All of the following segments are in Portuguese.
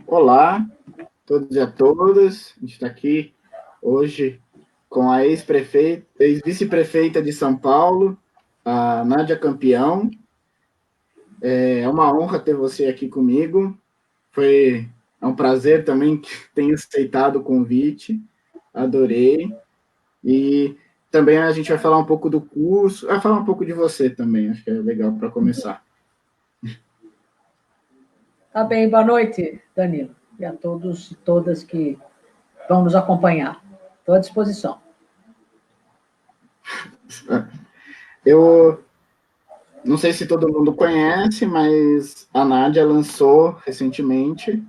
Olá, todos e a todas. A gente está aqui hoje com a ex-prefeita, ex-vice-prefeita de São Paulo, a Nádia Campeão. É uma honra ter você aqui comigo. É um prazer também que tenha aceitado o convite. Adorei. E também a gente vai falar um pouco do curso, vai falar um pouco de você também, acho que é legal para começar. Tá bem, boa noite, Danilo, e a todos e todas que vão nos acompanhar. Estou à disposição. Eu não sei se todo mundo conhece, mas a Nádia lançou recentemente,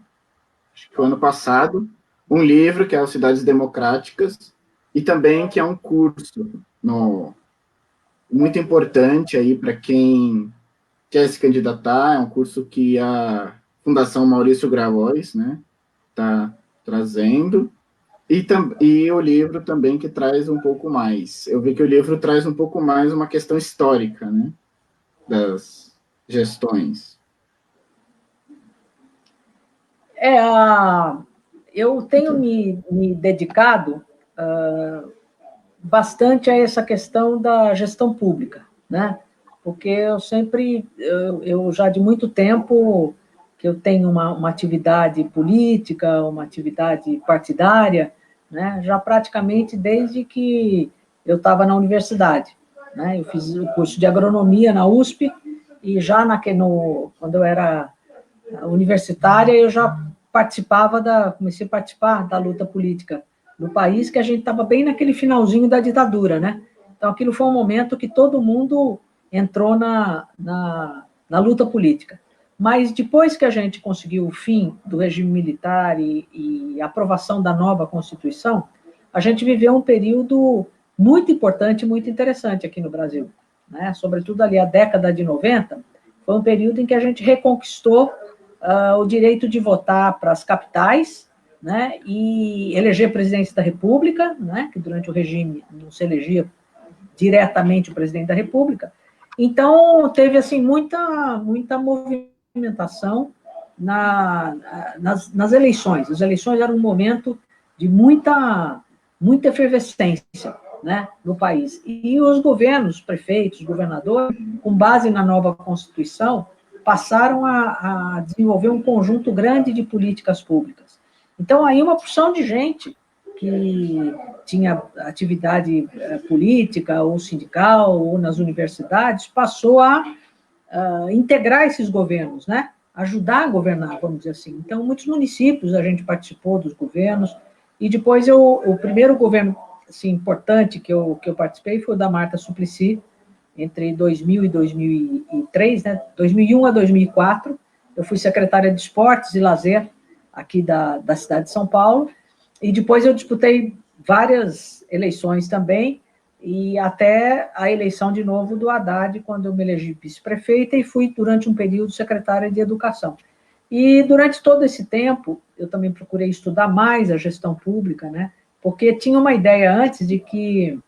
acho que foi ano passado, um livro que é o Cidades Democráticas e também que é um curso muito importante aí para quem quer se candidatar. É um curso que a Fundação Maurício Grabois, né, está trazendo. E o livro também que traz um pouco mais. Eu vi que o livro traz um pouco mais uma questão histórica, né, das gestões. Eu tenho me dedicado bastante a essa questão da gestão pública, né? Porque eu já de muito tempo que eu tenho uma atividade política, uma atividade partidária, né? Já praticamente desde que eu estava na universidade, né? Eu fiz o curso de agronomia na USP e já quando eu era universitária eu já comecei a participar da luta política no país, que a gente estava bem naquele finalzinho da ditadura, né? Então, aquilo foi um momento que todo mundo entrou na luta política. Mas depois que a gente conseguiu o fim do regime militar e a aprovação da nova Constituição, a gente viveu um período muito importante, muito interessante aqui no Brasil, né? Sobretudo ali a década de 90, foi um período em que a gente reconquistou o direito de votar para as capitais, né, e eleger presidente da República, né, que durante o regime não se elegia diretamente o presidente da República. Então, teve assim muita movimentação nas eleições. As eleições eram um momento de muita efervescência, né, no país. E os governos, prefeitos, governadores, com base na nova Constituição, passaram a desenvolver um conjunto grande de políticas públicas. Então, aí uma porção de gente que tinha atividade política ou sindical ou nas universidades passou a integrar esses governos, né? Ajudar a governar, vamos dizer assim. Então, muitos municípios a gente participou dos governos e depois o primeiro governo assim, importante que eu participei foi o da Marta Suplicy, entre 2000 e 2003, né? 2001 a 2004, eu fui secretária de Esportes e Lazer aqui da cidade de São Paulo, e depois eu disputei várias eleições também, e até a eleição de novo do Haddad, quando eu me elegi vice-prefeita e fui, durante um período, secretária de Educação. E durante todo esse tempo, eu também procurei estudar mais a gestão pública, né? Porque tinha uma ideia antes de que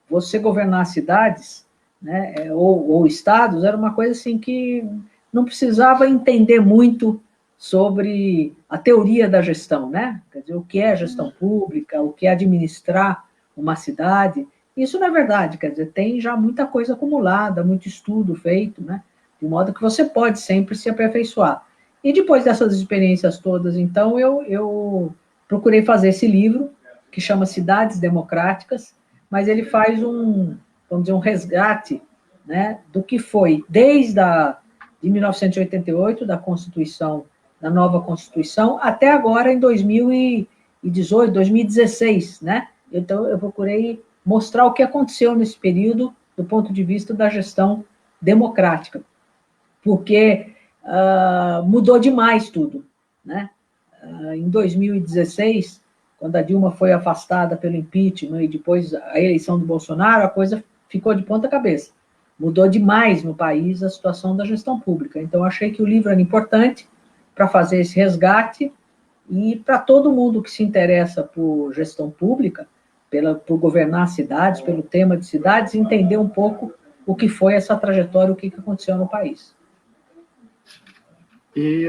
você governar cidades, né, ou estados, era uma coisa assim que não precisava entender muito sobre a teoria da gestão, né? Quer dizer, o que é gestão pública, o que é administrar uma cidade. Isso não é verdade, quer dizer, tem já muita coisa acumulada, muito estudo feito, né? De modo que você pode sempre se aperfeiçoar. E depois dessas experiências todas, então, eu procurei fazer esse livro, que chama Cidades Democráticas, mas ele faz vamos dizer, um resgate, né, do que foi de 1988, da Constituição, da nova Constituição, até agora em 2018, 2016, né? Então, eu procurei mostrar o que aconteceu nesse período do ponto de vista da gestão democrática, porque mudou demais tudo, né? Em 2016, quando a Dilma foi afastada pelo impeachment e depois a eleição do Bolsonaro, a coisa ficou de ponta cabeça. Mudou demais no país a situação da gestão pública. Então, achei que o livro era importante para fazer esse resgate e para todo mundo que se interessa por gestão pública, por governar cidades, pelo tema de cidades, entender um pouco o que foi essa trajetória, o que aconteceu no país. E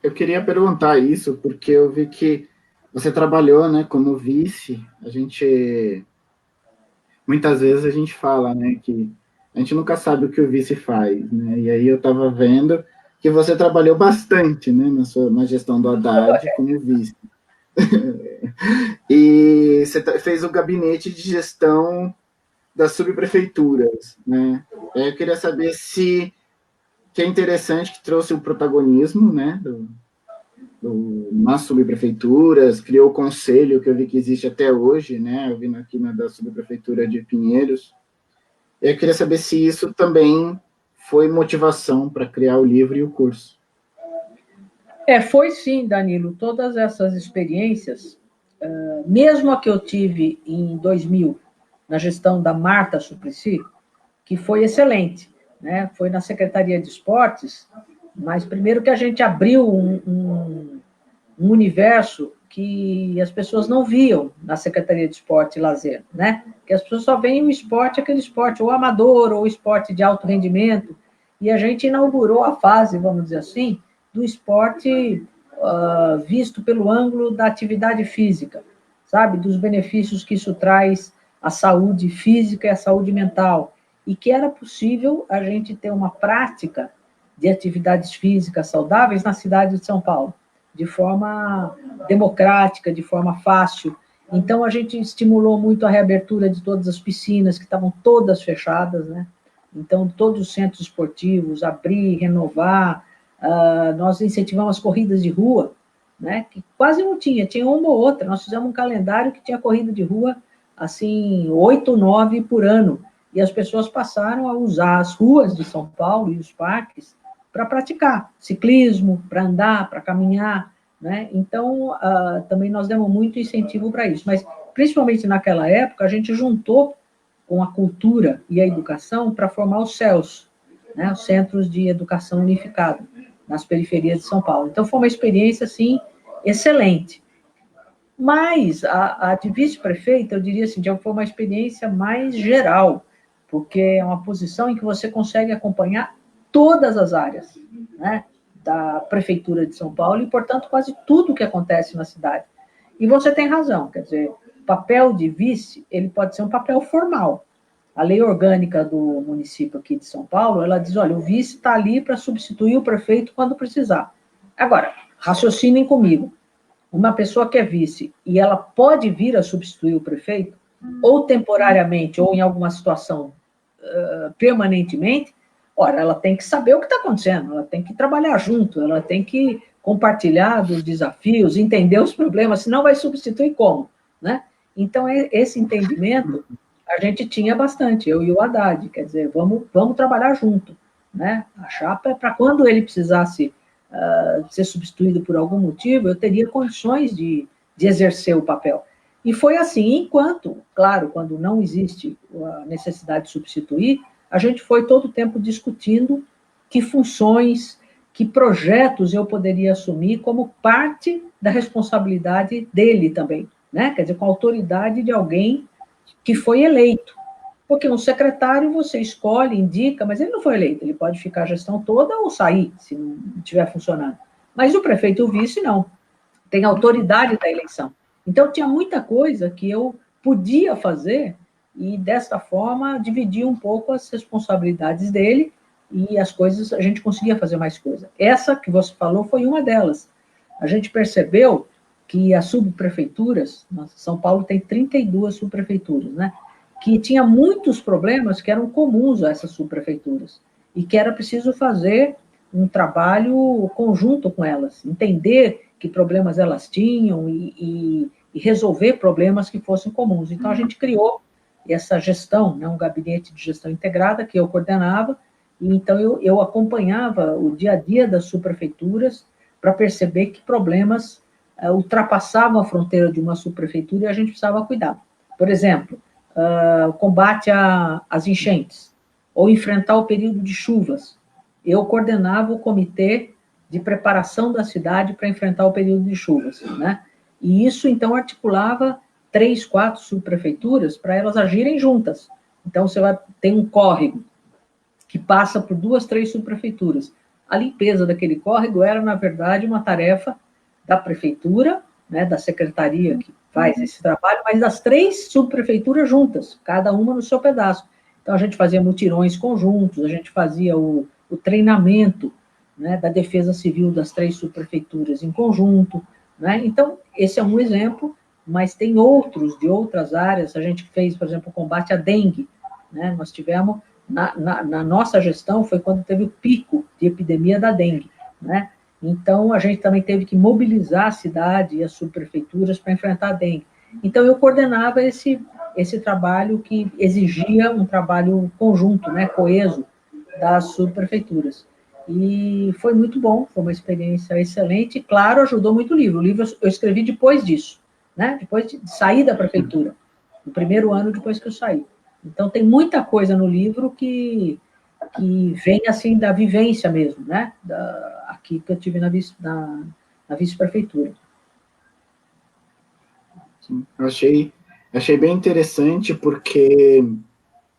Eu queria perguntar isso, porque eu vi que você trabalhou, né, como vice. Muitas vezes a gente fala, né, que a gente nunca sabe o que o vice faz, né? E aí eu estava vendo que você trabalhou bastante, né, na gestão do Haddad como vice. E você fez o gabinete de gestão das subprefeituras, né? Eu queria saber se que é interessante que trouxe o protagonismo, né, nas subprefeituras, criou o conselho, que eu vi que existe até hoje, né, eu vi aqui da subprefeitura de Pinheiros. Eu queria saber se isso também foi motivação para criar o livro e o curso. Foi sim, Danilo, todas essas experiências, mesmo a que eu tive em 2000, na gestão da Marta Suplicy, que foi excelente, né? Foi na Secretaria de Esportes, mas primeiro que a gente abriu um universo que as pessoas não viam na Secretaria de Esporte e Lazer, né? Que as pessoas só veem o esporte, aquele esporte ou amador, ou esporte de alto rendimento, e a gente inaugurou a fase, vamos dizer assim, do esporte visto pelo ângulo da atividade física, sabe? Dos benefícios que isso traz à saúde física e à saúde mental, e que era possível a gente ter uma prática de atividades físicas saudáveis na cidade de São Paulo, de forma democrática, de forma fácil. Então, a gente estimulou muito a reabertura de todas as piscinas, que estavam todas fechadas, né? Então, todos os centros esportivos, abrir, renovar. Nós incentivamos as corridas de rua, né? Que quase não tinha uma ou outra. Nós fizemos um calendário que tinha corrida de rua, assim, 8, 9 por ano. E as pessoas passaram a usar as ruas de São Paulo e os parques para praticar ciclismo, para andar, para caminhar, né? Então, também nós demos muito incentivo para isso. Mas, principalmente naquela época, a gente juntou com a cultura e a educação para formar os CELS, né? Os Centros de Educação Unificada, nas periferias de São Paulo. Então, foi uma experiência, assim, excelente. Mas a de vice-prefeita, eu diria assim, já foi uma experiência mais geral, porque é uma posição em que você consegue acompanhar todas as áreas, né, da prefeitura de São Paulo e, portanto, quase tudo o que acontece na cidade. E você tem razão, quer dizer, o papel de vice, ele pode ser um papel formal. A lei orgânica do município aqui de São Paulo, ela diz, olha, o vice está ali para substituir o prefeito quando precisar. Agora, raciocinem comigo. Uma pessoa que é vice e ela pode vir a substituir o prefeito, ou temporariamente, ou em alguma situação permanentemente, ora, ela tem que saber o que está acontecendo, ela tem que trabalhar junto, ela tem que compartilhar dos desafios, entender os problemas, senão vai substituir como, né? Então, esse entendimento a gente tinha bastante, eu e o Haddad, quer dizer, vamos trabalhar junto, né? A chapa é para quando ele precisasse ser substituído por algum motivo, eu teria condições de exercer o papel. E foi assim, enquanto, claro, quando não existe a necessidade de substituir, a gente foi todo o tempo discutindo que funções, que projetos eu poderia assumir como parte da responsabilidade dele também, né? Quer dizer, com a autoridade de alguém que foi eleito. Porque um secretário você escolhe, indica, mas ele não foi eleito, ele pode ficar a gestão toda ou sair, se não estiver funcionando. Mas o prefeito e o vice não, tem autoridade da eleição. Então, tinha muita coisa que eu podia fazer e, desta forma, dividir um pouco as responsabilidades dele e as coisas, a gente conseguia fazer mais coisa. Essa que você falou foi uma delas. A gente percebeu que as subprefeituras, São Paulo tem 32 subprefeituras, né? Que tinha muitos problemas que eram comuns a essas subprefeituras e que era preciso fazer um trabalho conjunto com elas, entender que problemas elas tinham e resolver problemas que fossem comuns. Então, a gente criou essa gestão, né, um gabinete de gestão integrada que eu coordenava, e então eu acompanhava o dia a dia das subprefeituras para perceber que problemas ultrapassavam a fronteira de uma subprefeitura e a gente precisava cuidar. Por exemplo, o combate às enchentes, ou enfrentar o período de chuvas. Eu coordenava o comitê de preparação da cidade para enfrentar o período de chuvas, né? E isso, então, articulava 3, 4 subprefeituras para elas agirem juntas. Então, você vai ter um córrego que passa por 2, 3 subprefeituras. a limpeza daquele córrego era, na verdade, uma tarefa da prefeitura, né, da secretaria que faz esse trabalho, mas das 3 subprefeituras juntas, cada uma no seu pedaço. Então, a gente fazia mutirões conjuntos, a gente fazia o treinamento, né, da defesa civil das 3 subprefeituras em conjunto, né? Então, esse é um exemplo, mas tem outros de outras áreas. A gente fez, por exemplo, o combate à dengue, né? Nós tivemos, na nossa gestão, foi quando teve o pico de epidemia da dengue, né? Então, a gente também teve que mobilizar a cidade e as subprefeituras para enfrentar a dengue. Então, eu coordenava esse trabalho que exigia um trabalho conjunto, né, coeso, das subprefeituras. E foi muito bom, foi uma experiência excelente, e, claro, ajudou muito o livro. O livro eu escrevi depois disso, né, depois de sair da prefeitura, no primeiro ano depois que eu saí. Então, tem muita coisa no livro que vem, assim, da vivência mesmo, né, aqui que eu tive na vice-prefeitura. Eu achei bem interessante, porque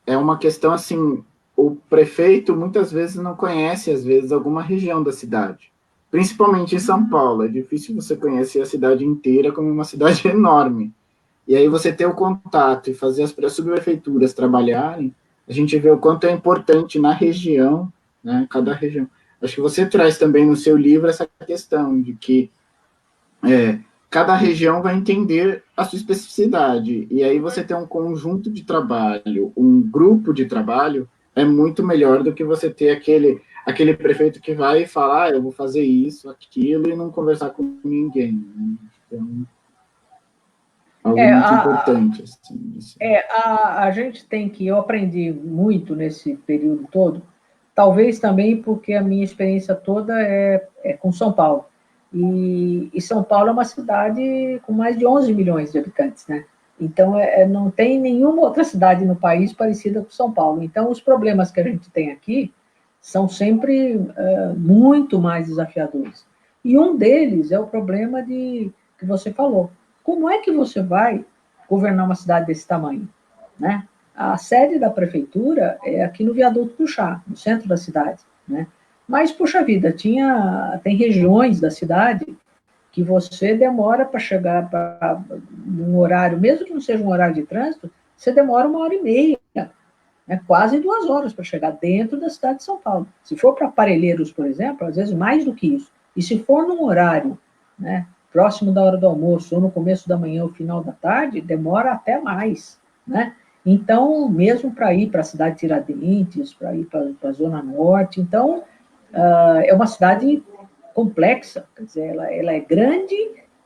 é uma questão assim, o prefeito muitas vezes não conhece, às vezes, alguma região da cidade, principalmente em São Paulo. É difícil você conhecer a cidade inteira, como uma cidade enorme. E aí você ter o contato e fazer as subprefeituras trabalharem, a gente vê o quanto é importante na região, né, cada região. Acho que você traz também no seu livro essa questão de que cada região vai entender a sua especificidade, e aí você ter um conjunto de trabalho, um grupo de trabalho, é muito melhor do que você ter aquele prefeito que vai falar, eu vou fazer isso, aquilo, e não conversar com ninguém, né? Então, algo muito importante. Assim. A gente tem que, eu aprendi muito nesse período todo, talvez também porque a minha experiência toda é com São Paulo. E São Paulo é uma cidade com mais de 11 milhões de habitantes, né? Então, não tem nenhuma outra cidade no país parecida com São Paulo. Então, os problemas que a gente tem aqui são sempre muito mais desafiadores. E um deles é o problema que você falou. Como é que você vai governar uma cidade desse tamanho, né? A sede da prefeitura é aqui no Viaduto do Chá, no centro da cidade, né? Mas, puxa vida, tem regiões da cidade que você demora para chegar num horário, mesmo que não seja um horário de trânsito, você demora 1h30, né? Quase 2 horas para chegar dentro da cidade de São Paulo. Se for para Parelheiros, por exemplo, às vezes mais do que isso. E se for num horário, né, próximo da hora do almoço, ou no começo da manhã ou final da tarde, demora até mais, né? Então, mesmo para ir para a cidade de Tiradentes, para ir para a Zona Norte, então, é uma cidade complexa, quer dizer, ela é grande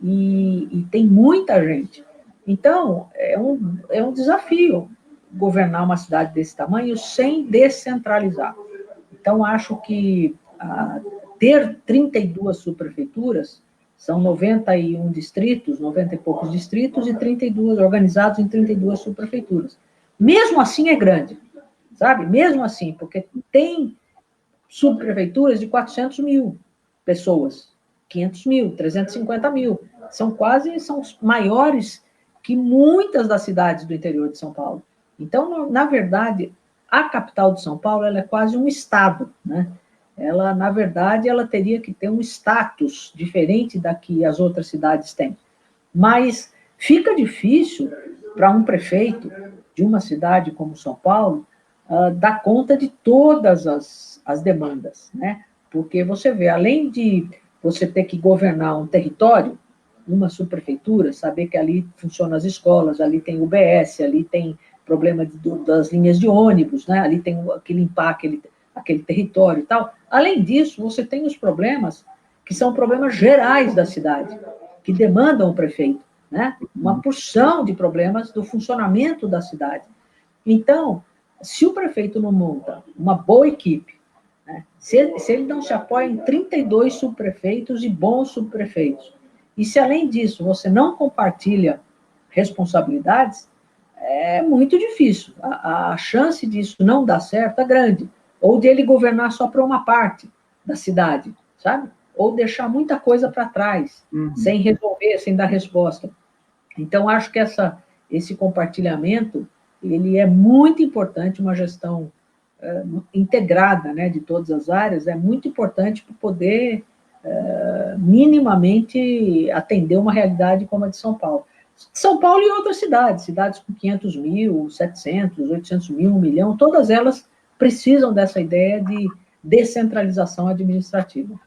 e tem muita gente. Então, é um desafio governar uma cidade desse tamanho sem descentralizar. Então, acho que ter 32 subprefeituras, são 91 distritos, 90 e poucos distritos, e 32 organizados em 32 subprefeituras. Mesmo assim é grande, sabe? Mesmo assim, porque tem subprefeituras de 400 mil pessoas, 500 mil, 350 mil. São maiores que muitas das cidades do interior de São Paulo. Então, na verdade, a capital de São Paulo ela é quase um estado, né? Ela, na verdade, ela teria que ter um status diferente da que as outras cidades têm. Mas fica difícil para um prefeito de uma cidade como São Paulo dar conta de todas as demandas, né? Porque você vê, além de você ter que governar um território, uma subprefeitura, saber que ali funcionam as escolas, ali tem UBS, ali tem problema das linhas de ônibus, né? Ali tem que limpar aquele território e tal. Além disso, você tem os problemas que são problemas gerais da cidade, que demandam o prefeito, né? Uma porção de problemas do funcionamento da cidade. Então, se o prefeito não monta uma boa equipe, né? Se ele não se apoia em 32 subprefeitos e bons subprefeitos, e se, além disso, você não compartilha responsabilidades, é muito difícil. A chance disso não dar certo é grande. Ou de ele governar só para uma parte da cidade, sabe? Ou deixar muita coisa para trás, sem resolver, sem dar resposta. Então, acho que esse compartilhamento ele é muito importante, uma gestão integrada, né, de todas as áreas, é muito importante para poder minimamente atender uma realidade como a de São Paulo. São Paulo e outras cidades, cidades com 500 mil, 700, 800 mil, 1 milhão, todas elas precisam dessa ideia de descentralização administrativa.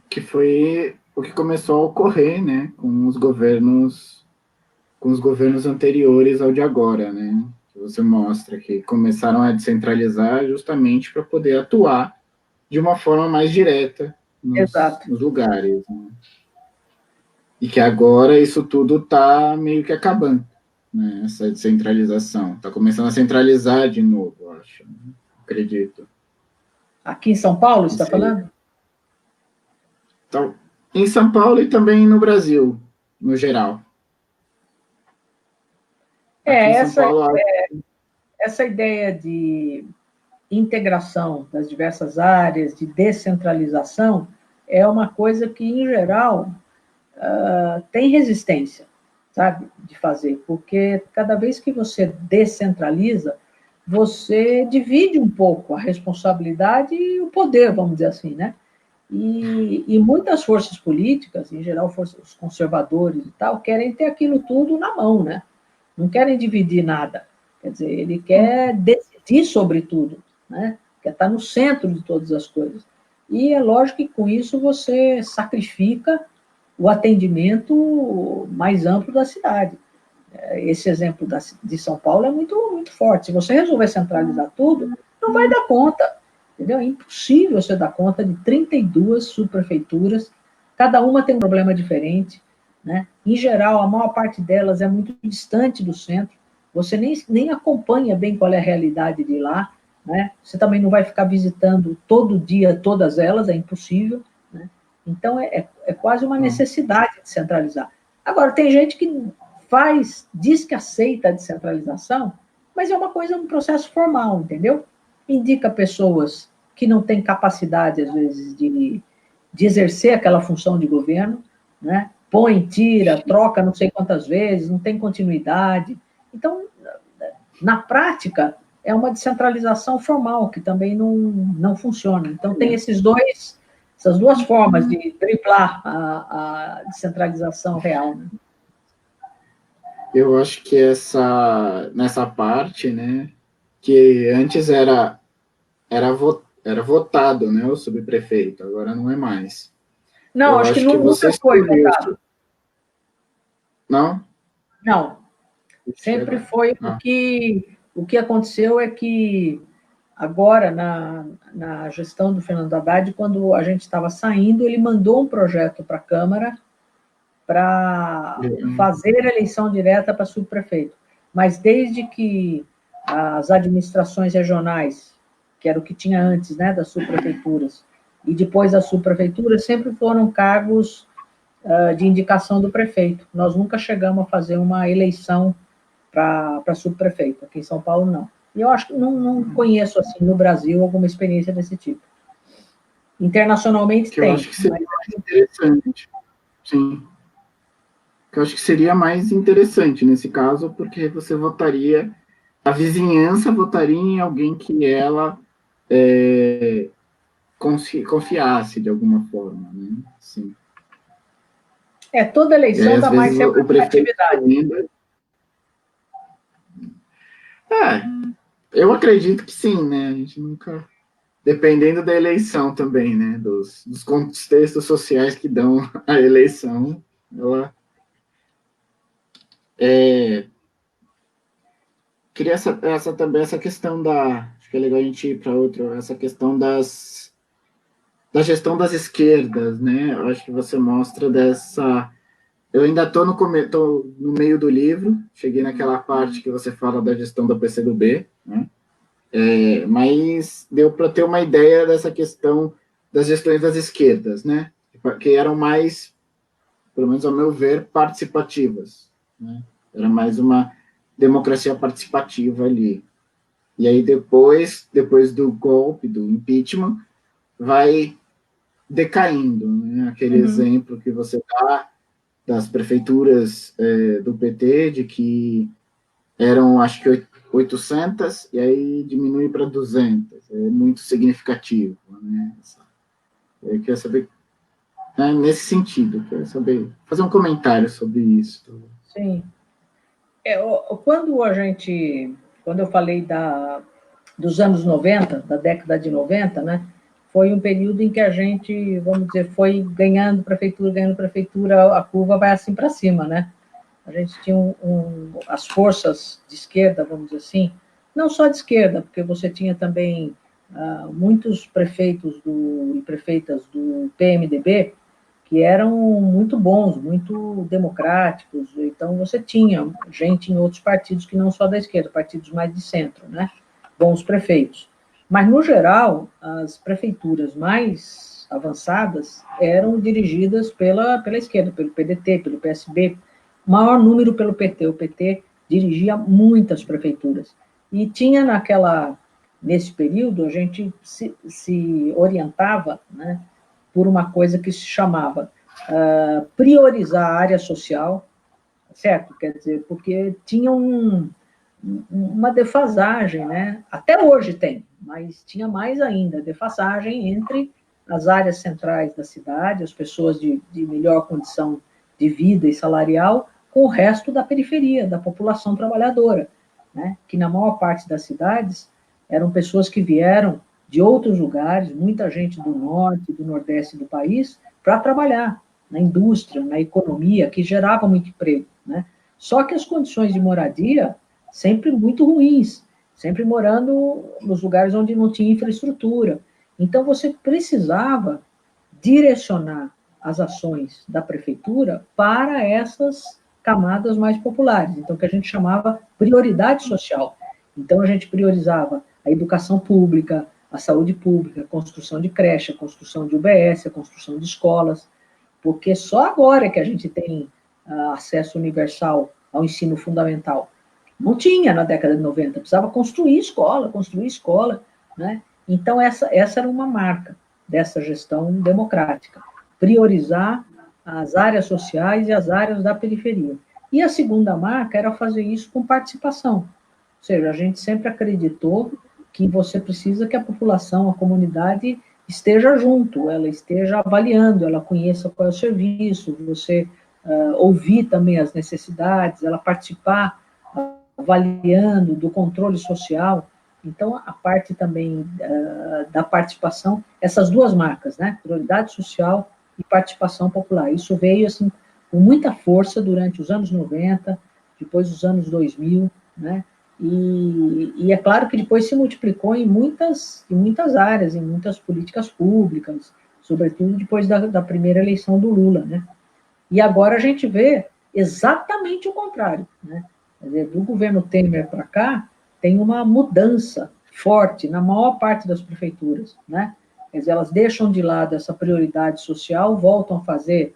Que foi o que começou a ocorrer, né, com os governos anteriores ao de agora, né? Que você mostra que começaram a descentralizar justamente para poder atuar de uma forma mais direta nos lugares, né? E que agora isso tudo está meio que acabando, né? Essa descentralização. Está começando a centralizar de novo, eu acho. Né? Acredito. Aqui em São Paulo, você está falando? Então, em São Paulo e também no Brasil, no geral. Essa ideia de integração das diversas áreas, de descentralização, é uma coisa que, em geral, tem resistência, sabe, de fazer, porque cada vez que você descentraliza, você divide um pouco a responsabilidade e o poder, vamos dizer assim, né? E muitas forças políticas, em geral, os conservadores e tal, querem ter aquilo tudo na mão, né? Não querem dividir nada. Quer dizer, ele quer decidir sobre tudo, né? Quer estar no centro de todas as coisas. E é lógico que com isso você sacrifica o atendimento mais amplo da cidade. Esse exemplo de São Paulo é muito, muito forte. Se você resolver centralizar tudo, não vai dar conta. Entendeu? É impossível você dar conta de 32 subprefeituras, cada uma tem um problema diferente. Né? Em geral, a maior parte delas é muito distante do centro, você nem acompanha bem qual é a realidade de lá, né? Você também não vai ficar visitando todo dia todas elas, é impossível. Né? Então, é quase uma necessidade de centralizar. Agora, tem gente que diz que aceita a descentralização, mas é uma coisa, um processo formal, entendeu? Indica pessoas que não têm capacidade, às vezes, de exercer aquela função de governo, né? Põe, tira, troca não sei quantas vezes, não tem continuidade. Então, na prática, é uma descentralização formal, que também não funciona. Então, tem essas duas formas de driblar a descentralização real. Né? Eu acho que nessa parte, né, que antes era votado, né, o subprefeito, agora não é mais. Não, acho que nunca foi votado. Não? Não. Sempre foi. O que aconteceu é que agora, na gestão do Fernando Haddad, quando a gente estava saindo, ele mandou um projeto para a Câmara para fazer a eleição direta para subprefeito. Mas desde que as administrações regionais, que era o que tinha antes, né, das subprefeituras, e depois das subprefeituras, sempre foram cargos de indicação do prefeito. Nós nunca chegamos a fazer uma eleição para subprefeito. Aqui em São Paulo, não. E eu acho que não conheço, assim, no Brasil, alguma experiência desse tipo. Internacionalmente que tem. Eu acho que seria mais interessante. Sim. Que eu acho que seria mais interessante nesse caso, porque você votaria, a vizinhança votaria em alguém que ela confiasse de alguma forma, né? Sim. Toda eleição dá mais representatividade. Eu acredito que sim, né? A gente nunca... Dependendo da eleição também, né? Dos contextos sociais que dão a eleição, ela... Queria essa questão acho que é legal a gente ir para outra, essa questão da gestão das esquerdas, né? Eu acho que você mostra dessa... Eu ainda estou no meio do livro, cheguei naquela parte que você fala da gestão da PCdoB, né? Mas deu para ter uma ideia dessa questão das gestões das esquerdas, né? Que eram mais, pelo menos ao meu ver, participativas, né? Era mais uma democracia participativa ali. E aí depois do golpe, do impeachment, vai decaindo, né? Aquele exemplo que você dá das prefeituras do PT, de que eram, acho que 800 e aí diminui para 200. É muito significativo, né? Eu queria saber, né, nesse sentido, eu queria saber, fazer um comentário sobre isso. Sim. Quando eu falei dos anos 90, da década de 90, né, foi um período em que a gente, vamos dizer, foi ganhando prefeitura, a curva vai assim para cima, né? A gente tinha as forças de esquerda, vamos dizer assim, não só de esquerda, porque você tinha também muitos prefeitos e prefeitas do PMDB que eram muito bons, muito democráticos, então você tinha gente em outros partidos que não só da esquerda, partidos mais de centro, né? Bons prefeitos. Mas, no geral, as prefeituras mais avançadas eram dirigidas pela esquerda, pelo PDT, pelo PSB, maior número pelo PT. O PT dirigia muitas prefeituras. E tinha nesse período, a gente se orientava, né, por uma coisa que se chamava priorizar a área social, certo? Quer dizer, porque tinha uma defasagem, né? Até hoje tem, mas tinha mais ainda, defasagem entre as áreas centrais da cidade, as pessoas de melhor condição de vida e salarial, com o resto da periferia, da população trabalhadora, né? Que na maior parte das cidades eram pessoas que vieram de outros lugares, muita gente do norte, do nordeste do país, para trabalhar na indústria, na economia, que gerava muito emprego, né? Só que as condições de moradia sempre muito ruins, sempre morando nos lugares onde não tinha infraestrutura. Então, você precisava direcionar as ações da prefeitura para essas camadas mais populares, então, que a gente chamava prioridade social. Então, a gente priorizava a educação pública, a saúde pública, a construção de creche, a construção de UBS, a construção de escolas, porque só agora que a gente tem acesso universal ao ensino fundamental. Não tinha na década de 90, precisava construir escola, né? Então, essa era uma marca dessa gestão democrática, priorizar as áreas sociais e as áreas da periferia. E a segunda marca era fazer isso com participação, ou seja, a gente sempre acreditou que você precisa que a população, a comunidade, esteja junto, ela esteja avaliando, ela conheça qual é o serviço, você ouvir também as necessidades, ela participar avaliando do controle social. Então, a parte também da participação, essas duas marcas, né? Prioridade social e participação popular. Isso veio, assim, com muita força durante os anos 90, depois dos anos 2000, né? E é claro que depois se multiplicou em muitas áreas, em muitas políticas públicas, sobretudo depois da primeira eleição do Lula, né? E agora a gente vê exatamente o contrário, né? Quer dizer, do governo Temer para cá, tem uma mudança forte na maior parte das prefeituras, né? Quer dizer, elas deixam de lado essa prioridade social, voltam a fazer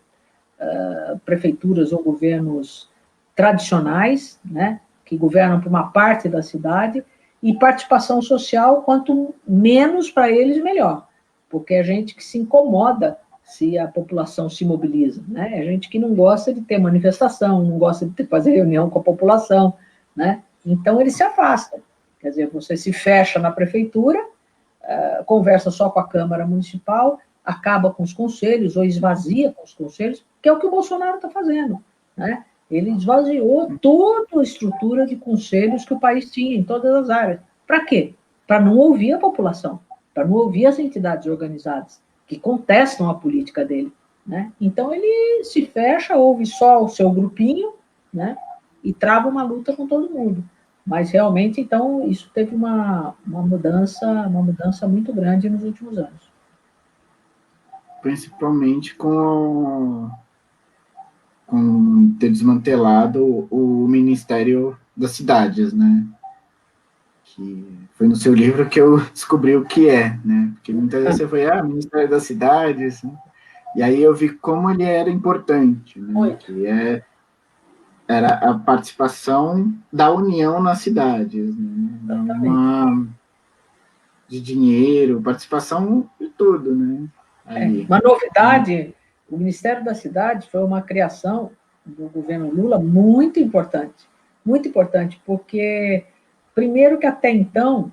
prefeituras ou governos tradicionais, né? Que governam por uma parte da cidade, e participação social, quanto menos para eles, melhor, porque é gente que se incomoda se a população se mobiliza, né? É gente que não gosta de ter manifestação, não gosta de fazer reunião com a população, né? Então, ele se afasta. Quer dizer, você se fecha na prefeitura, conversa só com a Câmara Municipal, acaba com os conselhos, ou esvazia com os conselhos, que é o que o Bolsonaro está fazendo, né? Ele esvaziou toda a estrutura de conselhos que o país tinha, em todas as áreas. Para quê? Para não ouvir a população, para não ouvir as entidades organizadas que contestam a política dele, né? Então, ele se fecha, ouve só o seu grupinho, né? E trava uma luta com todo mundo. Mas, realmente, então, isso teve uma mudança muito grande nos últimos anos. Principalmente com ter desmantelado o Ministério das Cidades, né? Que foi no seu livro que eu descobri o que é, né? Porque muitas vezes você foi, Ministério das Cidades, né? E aí eu vi como ele era importante, né? Que era a participação da União nas cidades, né? De dinheiro, participação de tudo, né? Uma novidade, o Ministério da Cidade foi uma criação do governo Lula muito importante, porque Primeiro que até então,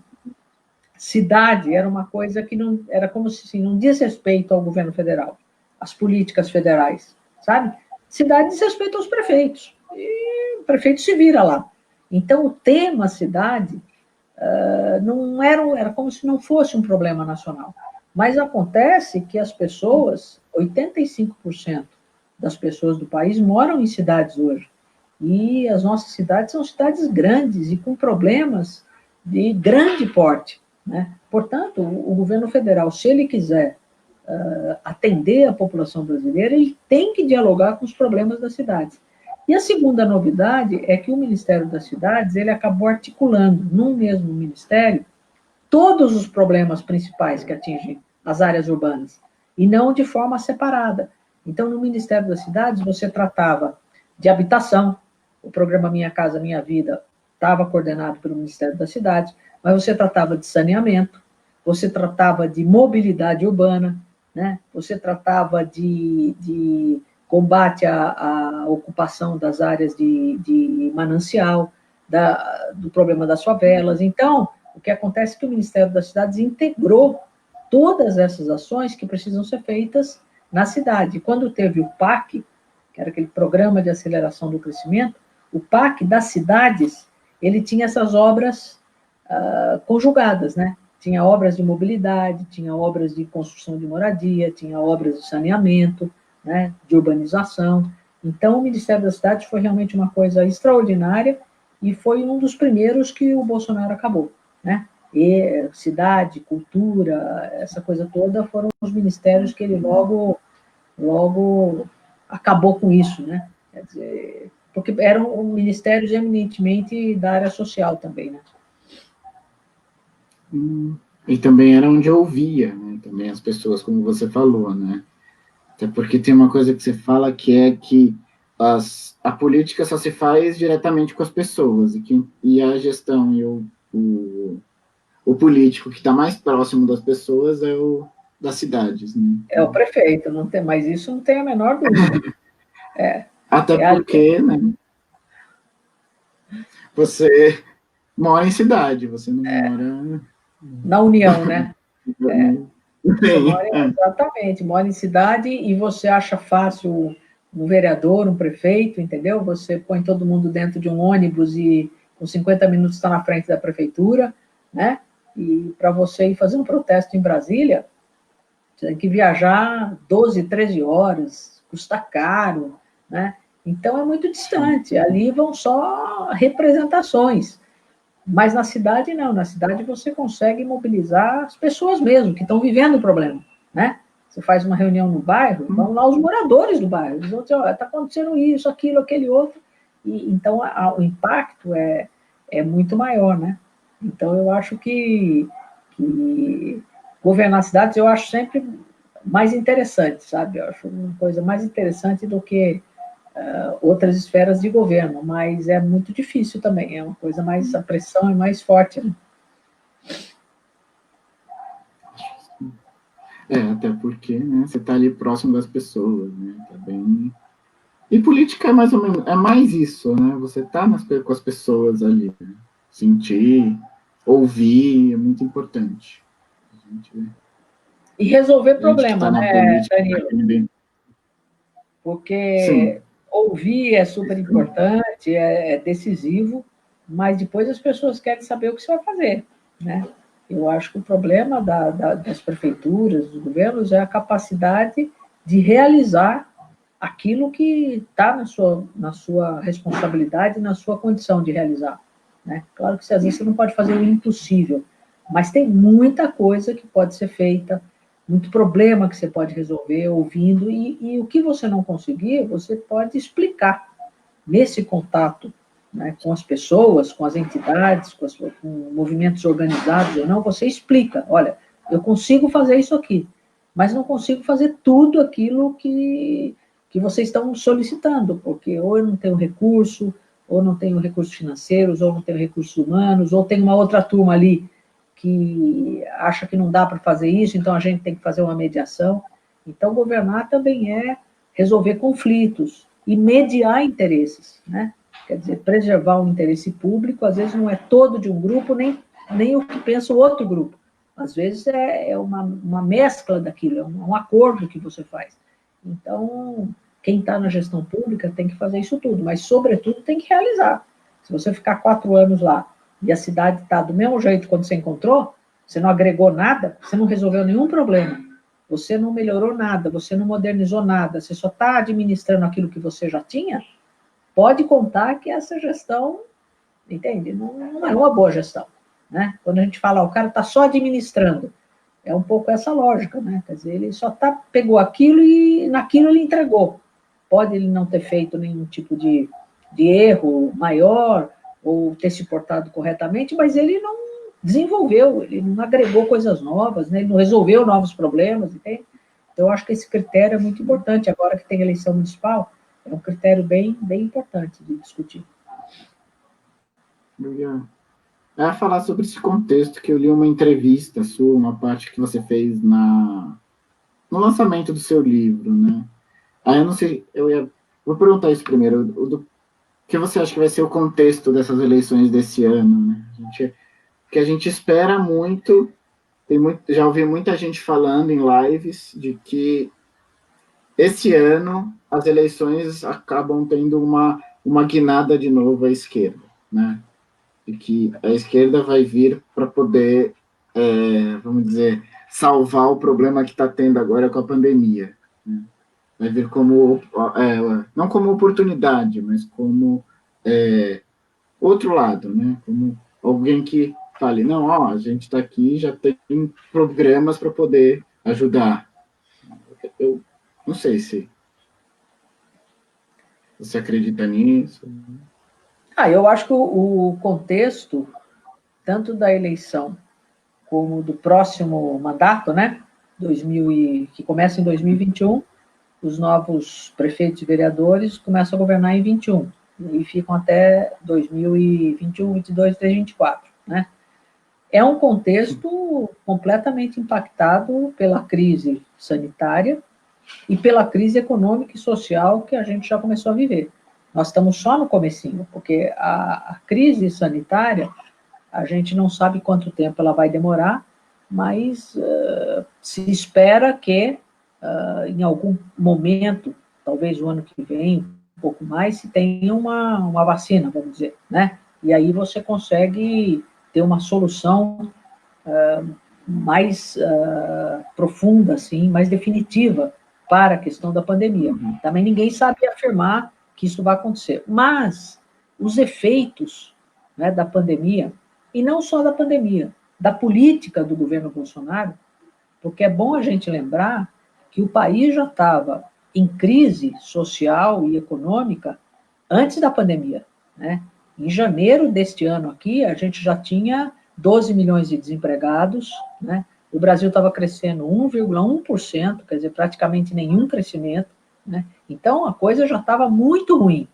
cidade era uma coisa que não era como se assim, não diz respeito ao governo federal, às políticas federais, sabe? Cidade diz respeito aos prefeitos, e o prefeito se vira lá. Então, o tema cidade não era como se não fosse um problema nacional. Mas acontece que as pessoas, 85% das pessoas do país moram em cidades hoje. E as nossas cidades são cidades grandes e com problemas de grande porte, né? Portanto, o governo federal, se ele quiser atender a população brasileira, ele tem que dialogar com os problemas das cidades. E a segunda novidade é que o Ministério das Cidades ele acabou articulando num mesmo ministério todos os problemas principais que atingem as áreas urbanas, e não de forma separada. Então, no Ministério das Cidades, você tratava de habitação, o programa Minha Casa Minha Vida estava coordenado pelo Ministério das Cidades, mas você tratava de saneamento, você tratava de mobilidade urbana, né? Você tratava de combate à ocupação das áreas de manancial, do problema das favelas. Então, o que acontece é que o Ministério das Cidades integrou todas essas ações que precisam ser feitas na cidade. Quando teve o PAC, que era aquele Programa de Aceleração do Crescimento, o PAC das cidades, ele tinha essas obras conjugadas, né? Tinha obras de mobilidade, tinha obras de construção de moradia, tinha obras de saneamento, né? De urbanização. Então, o Ministério das Cidades foi realmente uma coisa extraordinária e foi um dos primeiros que o Bolsonaro acabou, né? E cidade, cultura, essa coisa toda foram os ministérios que ele logo acabou com isso, né? Quer dizer, porque eram ministérios eminentemente da área social também, né? E também era onde eu ouvia, né? Também as pessoas, como você falou, né? Até porque tem uma coisa que você fala que é que a política só se faz diretamente com as pessoas, e a gestão e o político que está mais próximo das pessoas é o das cidades, né? É o prefeito, não tem, mas isso não tem a menor dúvida. Até porque, né? Você mora em cidade, você não mora na União, né? Você mora, Sim, exatamente, mora em cidade e você acha fácil um vereador, um prefeito, entendeu? Você põe todo mundo dentro de um ônibus e com 50 minutos está na frente da prefeitura, né? E para você ir fazer um protesto em Brasília, você tem que viajar 12, 13 horas, custa caro, né? Então é muito distante. Ali vão só representações. Mas na cidade, não. Na cidade você consegue mobilizar as pessoas mesmo, que estão vivendo o problema, né? Você faz uma reunião no bairro, vão lá os moradores do bairro. Eles vão dizer, olha, está acontecendo isso, aquilo, aquele outro. E, então, o impacto é muito maior, né? Então, eu acho que governar cidades, eu acho sempre mais interessante, sabe? Eu acho uma coisa mais interessante do que outras esferas de governo, mas é muito difícil também, é uma coisa mais, a pressão é mais forte, né? até porque, né, você está ali próximo das pessoas, né? Tá bem. E política é mais ou menos, é mais isso, né? Você tá com as pessoas ali, né? Sentir, ouvir, é muito importante. E resolver A gente que problema, está na né, política, Danilo? sim. Porque ouvir é super importante, é decisivo, mas depois as pessoas querem saber o que você vai fazer, né? Eu acho que o problema das prefeituras, dos governos, é a capacidade de realizar aquilo que está na sua responsabilidade, na sua condição de realizar, né? Claro que às vezes você não pode fazer o impossível, mas tem muita coisa que pode ser feita, muito problema que você pode resolver ouvindo, e o que você não conseguir, você pode explicar nesse contato, né, com as pessoas, com as entidades, com movimentos organizados ou não, você explica, olha, eu consigo fazer isso aqui, mas não consigo fazer tudo aquilo que vocês estão solicitando, porque ou eu não tenho recurso, ou não tenho recursos financeiros, ou não tenho recursos humanos, ou tem uma outra turma ali que acha que não dá para fazer isso, então a gente tem que fazer uma mediação. Então, governar também é resolver conflitos e mediar interesses, né? Quer dizer, preservar o interesse público, às vezes, não é todo de um grupo, nem o que pensa o outro grupo. Às vezes é uma mescla daquilo, é um acordo que você faz. Então, quem está na gestão pública tem que fazer isso tudo, mas, sobretudo, tem que realizar. Se você ficar 4 anos lá e a cidade está do mesmo jeito quando você encontrou, você não agregou nada, você não resolveu nenhum problema, você não melhorou nada, você não modernizou nada, você só está administrando aquilo que você já tinha, pode contar que essa gestão, entende? Não é uma boa gestão, né? Quando a gente fala, o cara está só administrando, é um pouco essa lógica, né? Quer dizer, ele só pegou aquilo e naquilo ele entregou. Pode ele não ter feito nenhum tipo de erro maior, ou ter se portado corretamente, mas ele não desenvolveu, ele não agregou coisas novas, né? Ele não resolveu novos problemas, entende? Então, eu acho que esse critério é muito importante. Agora que tem eleição municipal, é um critério bem importante de discutir. Obrigado. Falar sobre esse contexto, que eu li uma entrevista sua, uma parte que você fez no lançamento do seu livro, né? Aí eu não sei, vou perguntar isso primeiro, o que você acha que vai ser o contexto dessas eleições desse ano, né? Porque a gente espera muito, já ouvi muita gente falando em lives de que esse ano as eleições acabam tendo uma guinada de novo à esquerda, né? E que a esquerda vai vir para poder, vamos dizer, salvar o problema que está tendo agora com a pandemia, né? Vai vir como, não como oportunidade, mas como outro lado, né? Como alguém que fale, não, a gente está aqui, já tem programas para poder ajudar. Eu não sei se você acredita nisso. Eu acho que o contexto, tanto da eleição como do próximo mandato, né? Que começa em 2021, os novos prefeitos e vereadores começam a governar em 21, e ficam até 2021, 22, 23, 24, né? É um contexto completamente impactado pela crise sanitária e pela crise econômica e social que a gente já começou a viver. Nós estamos só no comecinho, porque a crise sanitária, a gente não sabe quanto tempo ela vai demorar, mas se espera que em algum momento, talvez o ano que vem, um pouco mais, se tenha uma vacina, vamos dizer, né? E aí você consegue ter uma solução mais profunda, assim, mais definitiva para a questão da pandemia. Também ninguém sabe afirmar que isso vai acontecer. Mas os efeitos, né, da pandemia, e não só da pandemia, da política do governo Bolsonaro, porque é bom a gente lembrar que o país já estava em crise social e econômica antes da pandemia, né? Em janeiro deste ano aqui, a gente já tinha 12 milhões de desempregados, né? O Brasil estava crescendo 1,1%, quer dizer, praticamente nenhum crescimento, né? Então, a coisa já estava muito ruim.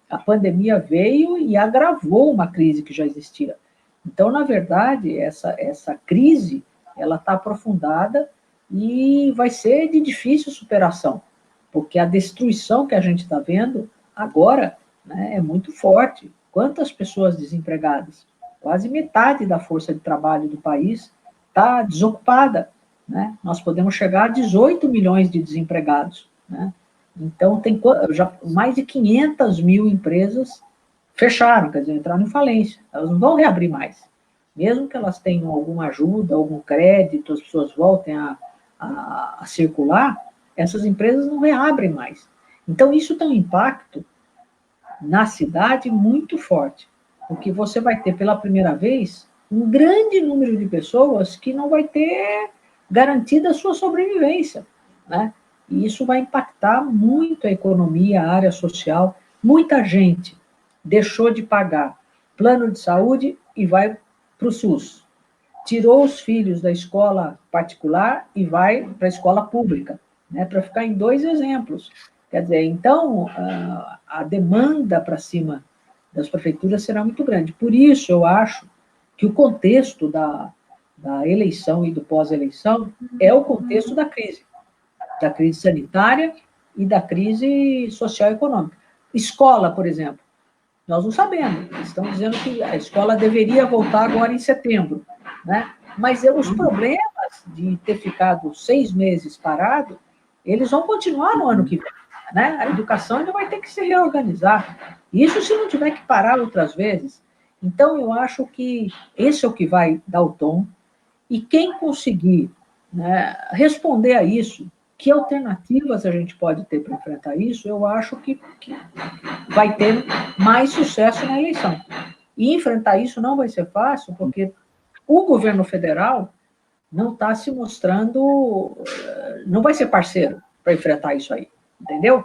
A pandemia veio e agravou uma crise que já existia. Então, na verdade, essa crise, ela está aprofundada e vai ser de difícil superação, porque a destruição que a gente está vendo agora, né, é muito forte. Quantas pessoas desempregadas? Quase metade da força de trabalho do país está desocupada, né? Nós podemos chegar a 18 milhões de desempregados, né? Então, tem já mais de 500 mil empresas fecharam, quer dizer, entraram em falência. Elas não vão reabrir mais. Mesmo que elas tenham alguma ajuda, algum crédito, as pessoas voltem a circular, essas empresas não reabrem mais. Então, isso tem um impacto na cidade muito forte, porque você vai ter, pela primeira vez, um grande número de pessoas que não vai ter garantida a sua sobrevivência, né? E isso vai impactar muito a economia, a área social. Muita gente deixou de pagar plano de saúde e vai para o SUS. Tirou os filhos da escola particular e vai para a escola pública, né? Para ficar em 2 exemplos. Quer dizer, então, a demanda para cima das prefeituras será muito grande. Por isso, eu acho que o contexto da eleição e do pós-eleição é o contexto da crise sanitária e da crise social e econômica. Escola, por exemplo. Nós não sabemos. Estão dizendo que a escola deveria voltar agora em setembro, né? Mas os problemas de ter ficado 6 meses parado, eles vão continuar no ano que vem, né? A educação ainda vai ter que se reorganizar. Isso se não tiver que parar outras vezes. Então, eu acho que esse é o que vai dar o tom. E quem conseguir, né, responder a isso, que alternativas a gente pode ter para enfrentar isso, eu acho que vai ter mais sucesso na eleição. E enfrentar isso não vai ser fácil, porque o governo federal não está se mostrando, não vai ser parceiro para enfrentar isso aí, entendeu?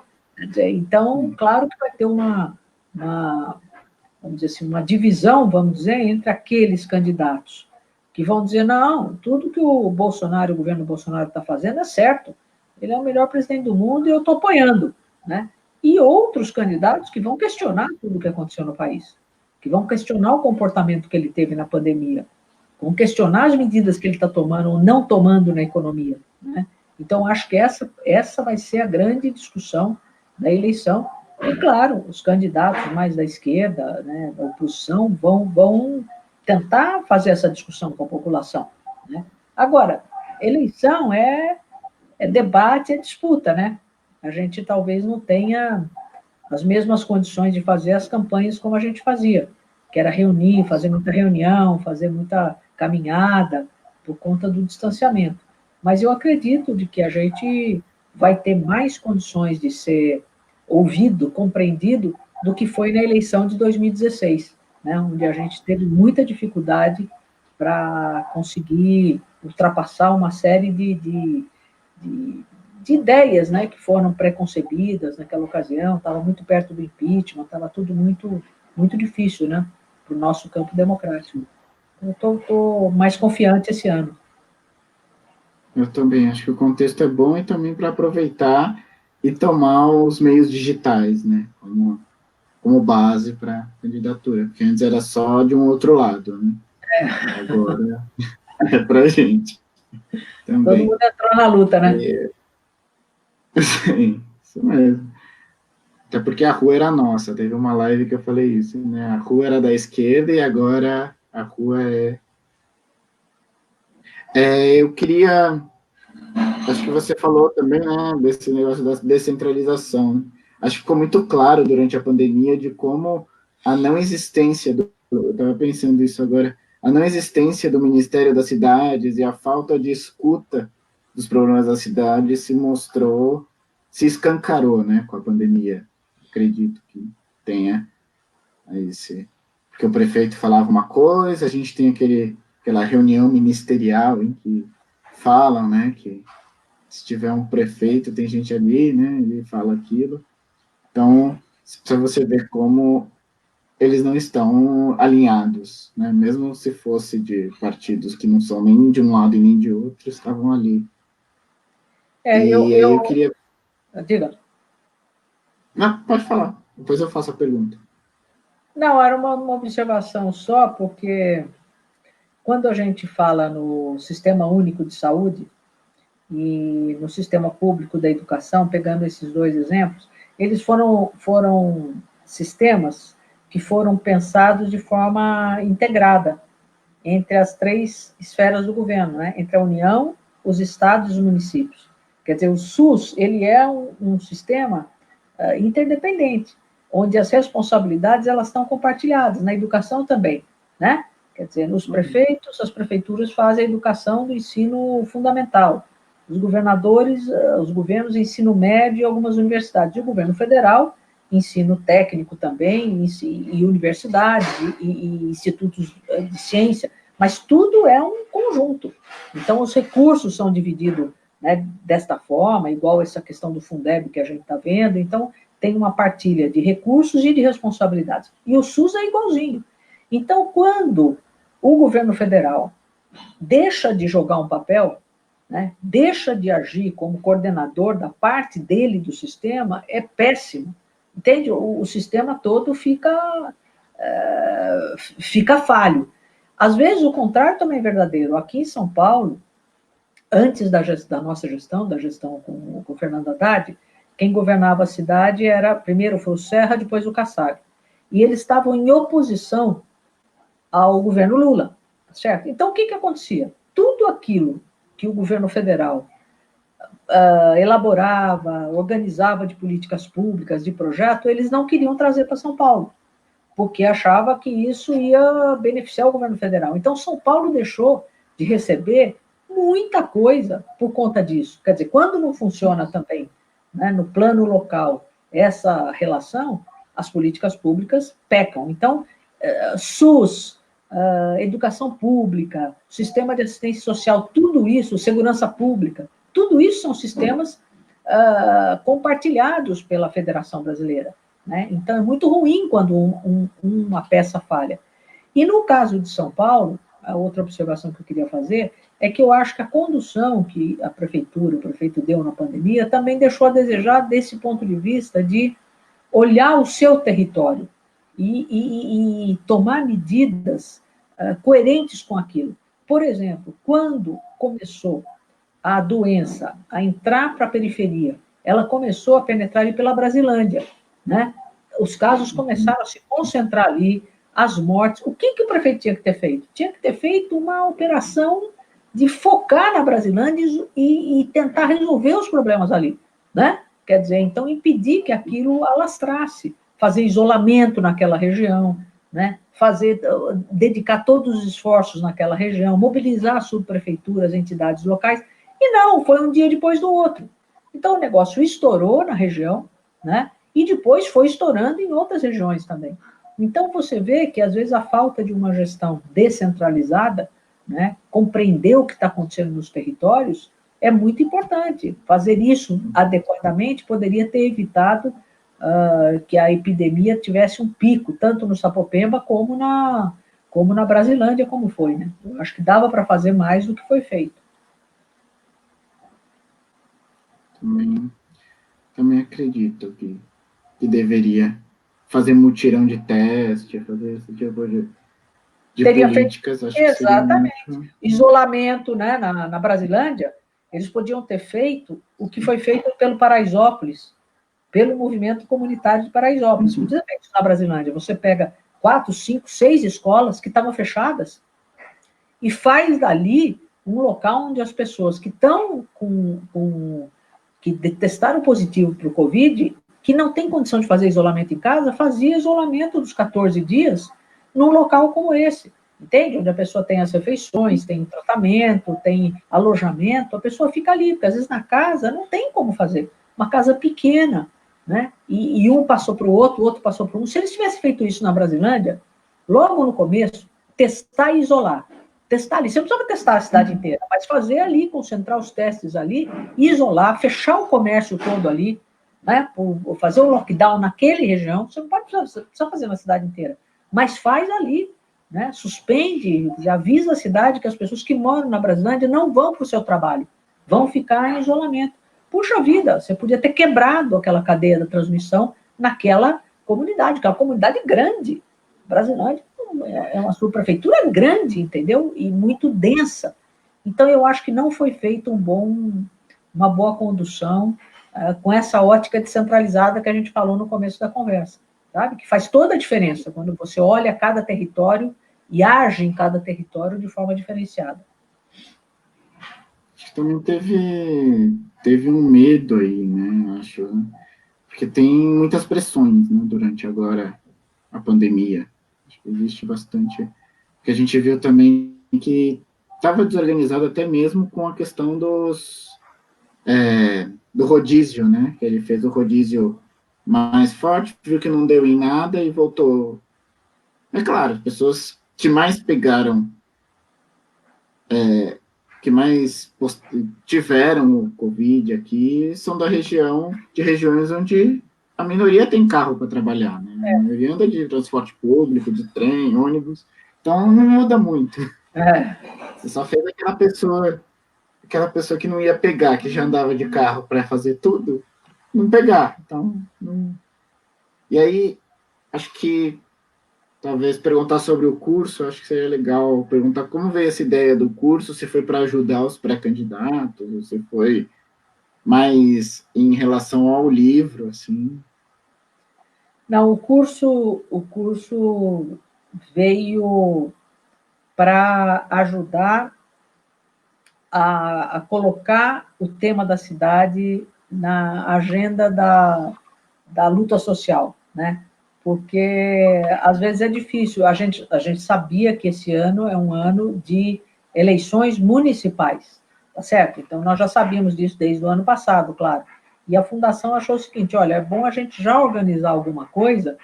Então, claro que vai ter vamos dizer assim, uma divisão, vamos dizer, entre aqueles candidatos que vão dizer, não, tudo que o Bolsonaro, o governo Bolsonaro está fazendo é certo, ele é o melhor presidente do mundo e eu estou apoiando, né? E outros candidatos que vão questionar tudo o que aconteceu no país, que vão questionar o comportamento que ele teve na pandemia, vão questionar as medidas que ele está tomando ou não tomando na economia, né? Então, acho que essa vai ser a grande discussão da eleição. E, claro, os candidatos mais da esquerda, né, da oposição, vão tentar fazer essa discussão com a população, né? Agora, eleição é debate, é disputa, né? A gente talvez não tenha as mesmas condições de fazer as campanhas como a gente fazia, que era reunir, fazer muita reunião, fazer muita caminhada, por conta do distanciamento. Mas eu acredito de que a gente vai ter mais condições de ser ouvido, compreendido, do que foi na eleição de 2016, né, onde a gente teve muita dificuldade para conseguir ultrapassar uma série de, de ideias, né, que foram preconcebidas naquela ocasião, estava muito perto do impeachment, estava tudo muito difícil, né, para o nosso campo democrático. Eu estou mais confiante esse ano. Eu também acho que o contexto é bom e também para aproveitar e tomar os meios digitais, né, como base para a candidatura, porque antes era só de um outro lado, né? Agora é para a gente também. Todo mundo entrou na luta, né? Sim, isso mesmo. Até porque a rua era nossa, teve uma live que eu falei isso, né? A rua era da esquerda e agora a rua eu queria, acho que você falou também, né, desse negócio da descentralização, né? Acho que ficou muito claro durante a pandemia de como a não existência eu estava pensando isso agora, a não existência do Ministério das Cidades e a falta de escuta dos problemas da cidade se escancarou, né, com a pandemia. Acredito que tenha porque o prefeito falava uma coisa, a gente tem aquela reunião ministerial em que falam, né, que se tiver um prefeito, tem gente ali, né, ele fala aquilo. Então, para você ver como eles não estão alinhados, né, mesmo se fosse de partidos que não são nem de um lado e nem de outro, estavam ali. E aí eu queria... Diga. Não, pode falar, depois eu faço a pergunta. Não, era uma observação só, porque quando a gente fala no Sistema Único de Saúde e no Sistema Público da Educação, pegando esses dois exemplos, eles foram sistemas que foram pensados de forma integrada entre as três esferas do governo, né? Entre a União, os estados e os municípios. Quer dizer, o SUS ele é um sistema interdependente, onde as responsabilidades elas estão compartilhadas, na educação também, né? Quer dizer, nos prefeitos, as prefeituras fazem a educação do ensino fundamental, os governadores, os governos, ensino médio e algumas universidades, e o governo federal, ensino técnico também, e universidades, e institutos de ciência, mas tudo é um conjunto. Então, os recursos são divididos, né, desta forma, igual essa questão do Fundeb que a gente está vendo. Então, tem uma partilha de recursos e de responsabilidades. E o SUS é igualzinho. Então, quando o governo federal deixa de jogar um papel, né, deixa de agir como coordenador da parte dele do sistema, é péssimo. Entende? O sistema todo fica falho. Às vezes, o contrário também é verdadeiro. Aqui em São Paulo, antes da nossa gestão, da gestão com o Fernando Haddad, quem governava a cidade primeiro foi o Serra, depois o Kassab. e eles estavam em oposição ao governo Lula, certo? Então, o que acontecia? Tudo aquilo que o governo federal elaborava, organizava de políticas públicas, de projeto, eles não queriam trazer para São Paulo, porque achava que isso ia beneficiar o governo federal. Então, São Paulo deixou de receber muita coisa por conta disso. Quer dizer, quando não funciona também, né, no plano local, essa relação, as políticas públicas pecam. Então, SUS, educação pública, sistema de assistência social, tudo isso, segurança pública, tudo isso são sistemas compartilhados pela Federação Brasileira. Né? Então, é muito ruim quando uma peça falha. E no caso de São Paulo, a outra observação que eu queria fazer é que eu acho que a condução que o prefeito deu na pandemia, também deixou a desejar desse ponto de vista de olhar o seu território e tomar medidas coerentes com aquilo. Por exemplo, quando começou a doença a entrar para a periferia, ela começou a penetrar ali pela Brasilândia, né? Os casos começaram a se concentrar ali, as mortes. O que o prefeito tinha que ter feito? Tinha que ter feito uma operação de focar na Brasilândia e tentar resolver os problemas ali, né? Quer dizer, então, impedir que aquilo alastrasse, fazer isolamento naquela região, né? Dedicar todos os esforços naquela região, mobilizar subprefeituras, entidades locais, e não, foi um dia depois do outro. Então, o negócio estourou na região, né? E depois foi estourando em outras regiões também. Então, você vê que, às vezes, a falta de uma gestão descentralizada, né, compreender o que está acontecendo nos territórios, é muito importante. Fazer isso adequadamente poderia ter evitado que a epidemia tivesse um pico, tanto no Sapopemba como na Brasilândia, como foi. Né? Eu acho que dava para fazer mais do que foi feito. Também acredito que deveria fazer mutirão de teste, fazer esse tipo de políticas, acho que seria exatamente. Isolamento, né, na Brasilândia, eles podiam ter feito o que foi feito pelo Paraisópolis, pelo movimento comunitário de Paraisópolis. Podia ter feito isso na Brasilândia. Você pega 4, 5, 6 escolas que estavam fechadas e faz dali um local onde as pessoas que estão que testaram positivo para o Covid, que não tem condição de fazer isolamento em casa, fazia isolamento dos 14 dias num local como esse, entende? Onde a pessoa tem as refeições, tem tratamento, tem alojamento, a pessoa fica ali, porque às vezes na casa não tem como fazer. Uma casa pequena, né? E um passou para o outro passou para um. Se eles tivessem feito isso na Brasilândia, logo no começo, testar e isolar. Testar ali, você não precisava testar a cidade inteira, mas fazer ali, concentrar os testes ali, isolar, fechar o comércio todo ali, né? Fazer um lockdown naquela região, você não precisa fazer na cidade inteira, mas faz ali, né? Suspende, avisa a cidade que as pessoas que moram na Brasilândia não vão para o seu trabalho, vão ficar em isolamento. Puxa vida, você podia ter quebrado aquela cadeia da transmissão naquela comunidade, que é uma comunidade grande. Brasilândia é uma subprefeitura grande, entendeu? E muito densa. Então, eu acho que não foi feita uma boa condução com essa ótica descentralizada que a gente falou no começo da conversa, sabe? Que faz toda a diferença quando você olha cada território e age em cada território de forma diferenciada. Acho que também teve um medo aí, né? Acho, porque tem muitas pressões, né, durante agora a pandemia. Acho que existe bastante. Que a gente viu também que estava desorganizado até mesmo com a questão do rodízio, né? Que ele fez o rodízio mais forte, viu que não deu em nada e voltou. É claro, as pessoas que mais pegaram, que mais tiveram o Covid aqui, são de regiões onde a minoria tem carro para trabalhar, né? A maioria anda de transporte público, de trem, ônibus, então não muda muito. Você só fez aquela pessoa que não ia pegar, que já andava de carro para fazer tudo, não pegar. Então, não. E aí, acho que talvez perguntar sobre o curso, acho que seria legal perguntar como veio essa ideia do curso, se foi para ajudar os pré-candidatos, se foi mais em relação ao livro, assim. Não, o curso veio para ajudar a colocar o tema da cidade na agenda da luta social, né? Porque, às vezes, é difícil. A gente sabia que esse ano é um ano de eleições municipais, tá certo? Então, nós já sabíamos disso desde o ano passado, claro. E a Fundação achou o seguinte, olha, é bom a gente já organizar alguma coisa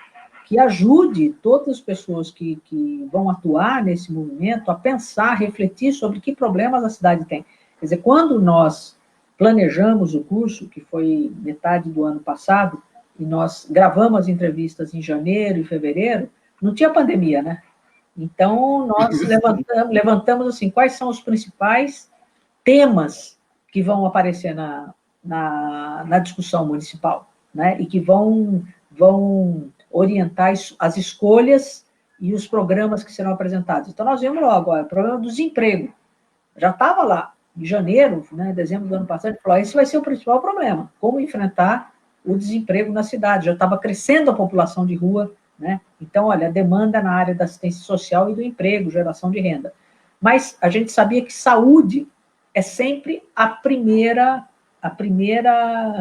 que ajude todas as pessoas que vão atuar nesse movimento a pensar, refletir sobre que problemas a cidade tem. Quer dizer, quando nós planejamos o curso, que foi metade do ano passado, e nós gravamos as entrevistas em janeiro e fevereiro, não tinha pandemia, né? Então, nós levantamos assim, quais são os principais temas que vão aparecer na discussão municipal, né? E que vão orientar as escolhas e os programas que serão apresentados. Então, nós vimos logo, o problema do desemprego. Já estava lá, em janeiro, né, dezembro do ano passado, a gente falou, esse vai ser o principal problema, como enfrentar o desemprego na cidade. Já estava crescendo a população de rua, né? Então, olha, a demanda na área da assistência social e do emprego, geração de renda. Mas a gente sabia que saúde é sempre a primeira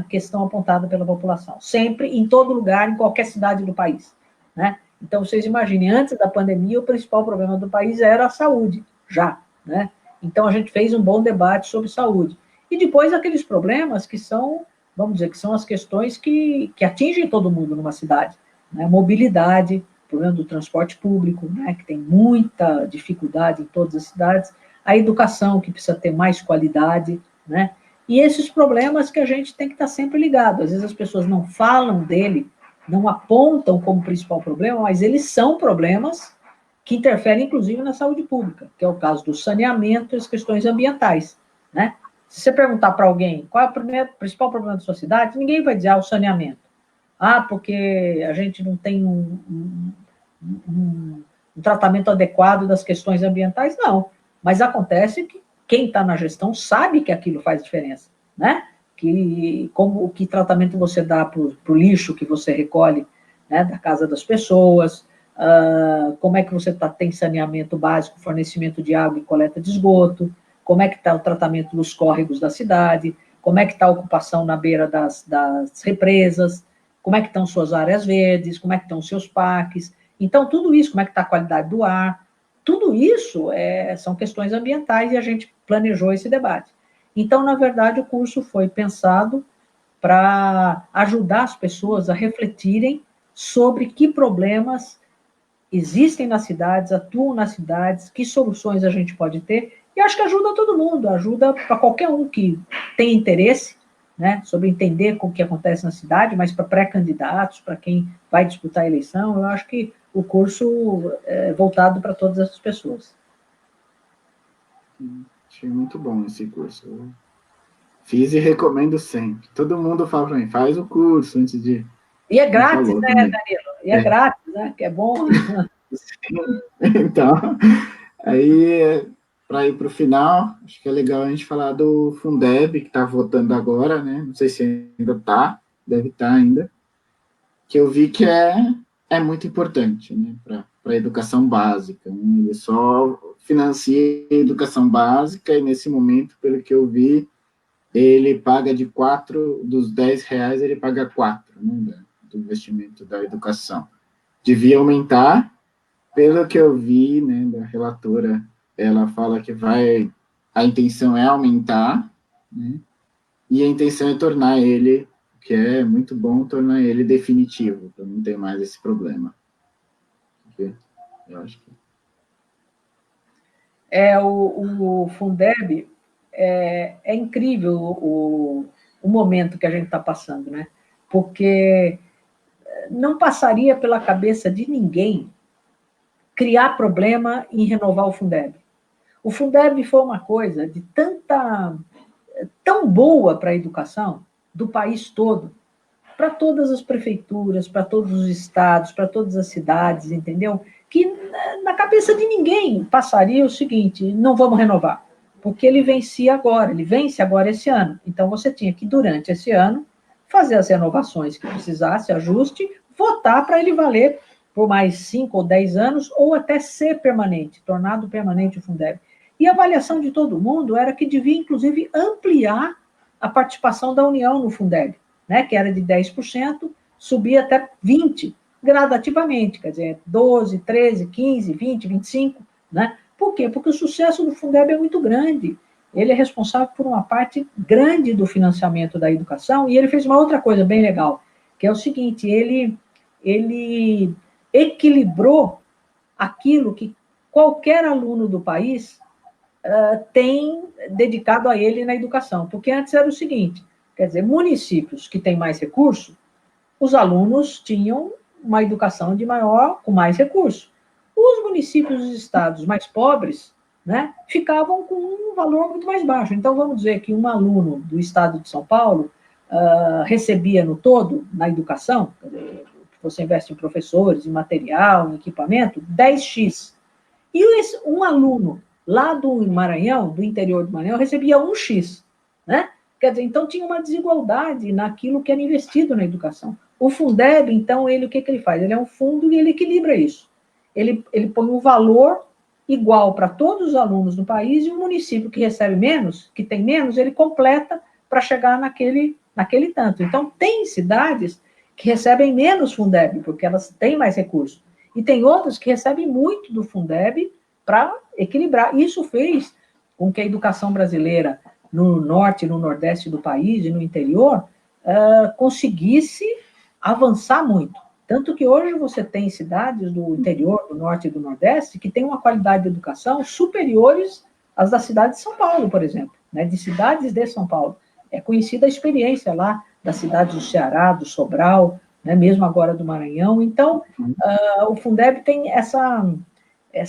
questão apontada pela população. Sempre, em todo lugar, em qualquer cidade do país, né? Então, vocês imaginem, antes da pandemia, o principal problema do país era a saúde, já, né? Então, a gente fez um bom debate sobre saúde. E depois, aqueles problemas que são, vamos dizer, que são as questões que atingem todo mundo numa cidade, né? Mobilidade, problema do transporte público, né? Que tem muita dificuldade em todas as cidades, a educação, que precisa ter mais qualidade, né? E esses problemas que a gente tem que estar sempre ligado. Às vezes as pessoas não falam dele, não apontam como principal problema, mas eles são problemas que interferem, inclusive, na saúde pública, que é o caso do saneamento e as questões ambientais, né? Se você perguntar para alguém qual é o principal problema da sua cidade, ninguém vai dizer o saneamento. Porque a gente não tem um tratamento adequado das questões ambientais, não. Mas acontece que quem está na gestão sabe que aquilo faz diferença, né? Que tratamento você dá para o lixo que você recolhe, né, da casa das pessoas, como é que você tem saneamento básico, fornecimento de água e coleta de esgoto, como é que está o tratamento dos córregos da cidade, como é que está a ocupação na beira das represas, como é que estão suas áreas verdes, como é que estão os seus parques. Então, tudo isso, como é que está a qualidade do ar, tudo isso são questões ambientais e a gente planejou esse debate. Então, na verdade, o curso foi pensado para ajudar as pessoas a refletirem sobre que problemas existem nas cidades, atuam nas cidades, que soluções a gente pode ter, e acho que ajuda todo mundo, ajuda para qualquer um que tem interesse, né, sobre entender o que acontece na cidade, mas para pré-candidatos, para quem vai disputar a eleição, eu acho que o curso é voltado para todas essas pessoas. Achei muito bom esse curso. Eu fiz e recomendo sempre. Todo mundo fala para mim, faz o curso antes de... E é grátis, né, também. Danilo? E é grátis, né, que é bom. Então, aí, para ir para o final, acho que é legal a gente falar do Fundeb, que está votando agora, né? Não sei se ainda está, deve estar ainda, que eu vi que é muito importante, né, para a educação básica. Né? Ele só financia a educação básica e, nesse momento, pelo que eu vi, ele paga dos 10 reais, ele paga 4, né, do investimento da educação. Devia aumentar, pelo que eu vi, né, da relatora, ela fala que a intenção é aumentar, né, e a intenção é tornar ele, que é muito bom, tornar ele definitivo, para não ter mais esse problema. Eu acho que... O Fundeb, é incrível o momento que a gente está passando, né? Porque não passaria pela cabeça de ninguém criar problema em renovar o Fundeb. O Fundeb foi uma coisa de tão boa para a educação do país todo, para todas as prefeituras, para todos os estados, para todas as cidades, entendeu? Que na cabeça de ninguém passaria o seguinte, não vamos renovar, porque ele vence agora esse ano. Então, você tinha que, durante esse ano, fazer as renovações que precisasse, ajuste, votar para ele valer por mais 5 ou 10 anos, ou até ser permanente, tornado permanente o Fundeb. E a avaliação de todo mundo era que devia, inclusive, ampliar a participação da União no Fundeb, né, que era de 10%, subir até 20%, gradativamente, quer dizer, 12, 13, 15, 20, 25%, né? Por quê? Porque o sucesso do Fundeb é muito grande. Ele é responsável por uma parte grande do financiamento da educação, e ele fez uma outra coisa bem legal, que é o seguinte, ele equilibrou aquilo que qualquer aluno do país tem dedicado a ele na educação, porque antes era o seguinte, quer dizer, municípios que têm mais recurso, os alunos tinham uma educação com mais recurso. Os municípios dos estados mais pobres, né, ficavam com um valor muito mais baixo. Então, vamos dizer que um aluno do estado de São Paulo recebia no todo, na educação, você investe em professores, em material, em equipamento, 10x. E um aluno lá do Maranhão, do interior do Maranhão, recebia 1x, né? Quer dizer, então tinha uma desigualdade naquilo que era investido na educação. O Fundeb, então, o que ele faz? Ele é um fundo e ele equilibra isso. Ele põe um valor igual para todos os alunos do país, e o município que recebe menos, que tem menos, ele completa para chegar naquele tanto. Então, tem cidades que recebem menos Fundeb, porque elas têm mais recursos. E tem outras que recebem muito do Fundeb para equilibrar. Isso fez com que a educação brasileira no norte e no nordeste do país e no interior conseguisse avançar muito. Tanto que hoje você tem cidades do interior, do norte e do nordeste, que têm uma qualidade de educação superiores às da cidade de São Paulo, por exemplo, né, de cidades de São Paulo. É conhecida a experiência lá das cidades do Ceará, do Sobral, né, mesmo agora do Maranhão. Então, o Fundeb tem essa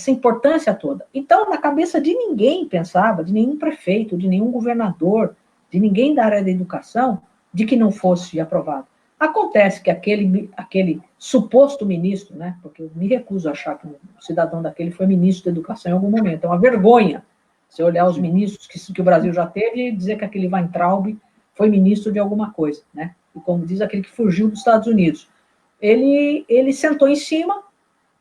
importância toda. Então, na cabeça de ninguém pensava, de nenhum prefeito, de nenhum governador, de ninguém da área da educação, de que não fosse aprovado. Acontece que aquele suposto ministro, né, porque eu me recuso a achar que um cidadão daquele foi ministro da educação em algum momento, é uma vergonha você olhar os ministros que o Brasil já teve e dizer que aquele Weintraub foi ministro de alguma coisa, né? E como diz aquele que fugiu dos Estados Unidos. Ele sentou em cima,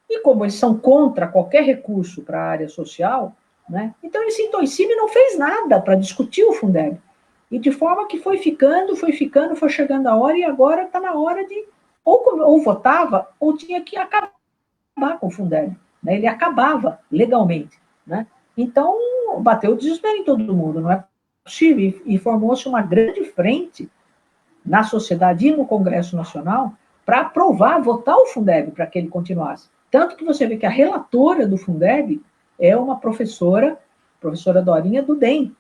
e como eles são contra qualquer recurso para a área social, né? Então ele sentou em cima e não fez nada para discutir o Fundeb. E de forma que foi ficando, foi chegando a hora, e agora está na hora de ou votava, ou tinha que acabar com o Fundeb, né? Ele acabava legalmente, né? Então, bateu o desespero em todo mundo, não é possível, e formou-se uma grande frente na sociedade e no Congresso Nacional para aprovar, votar o Fundeb para que ele continuasse. Tanto que você vê que a relatora do Fundeb é uma professora Dorinha do DEM.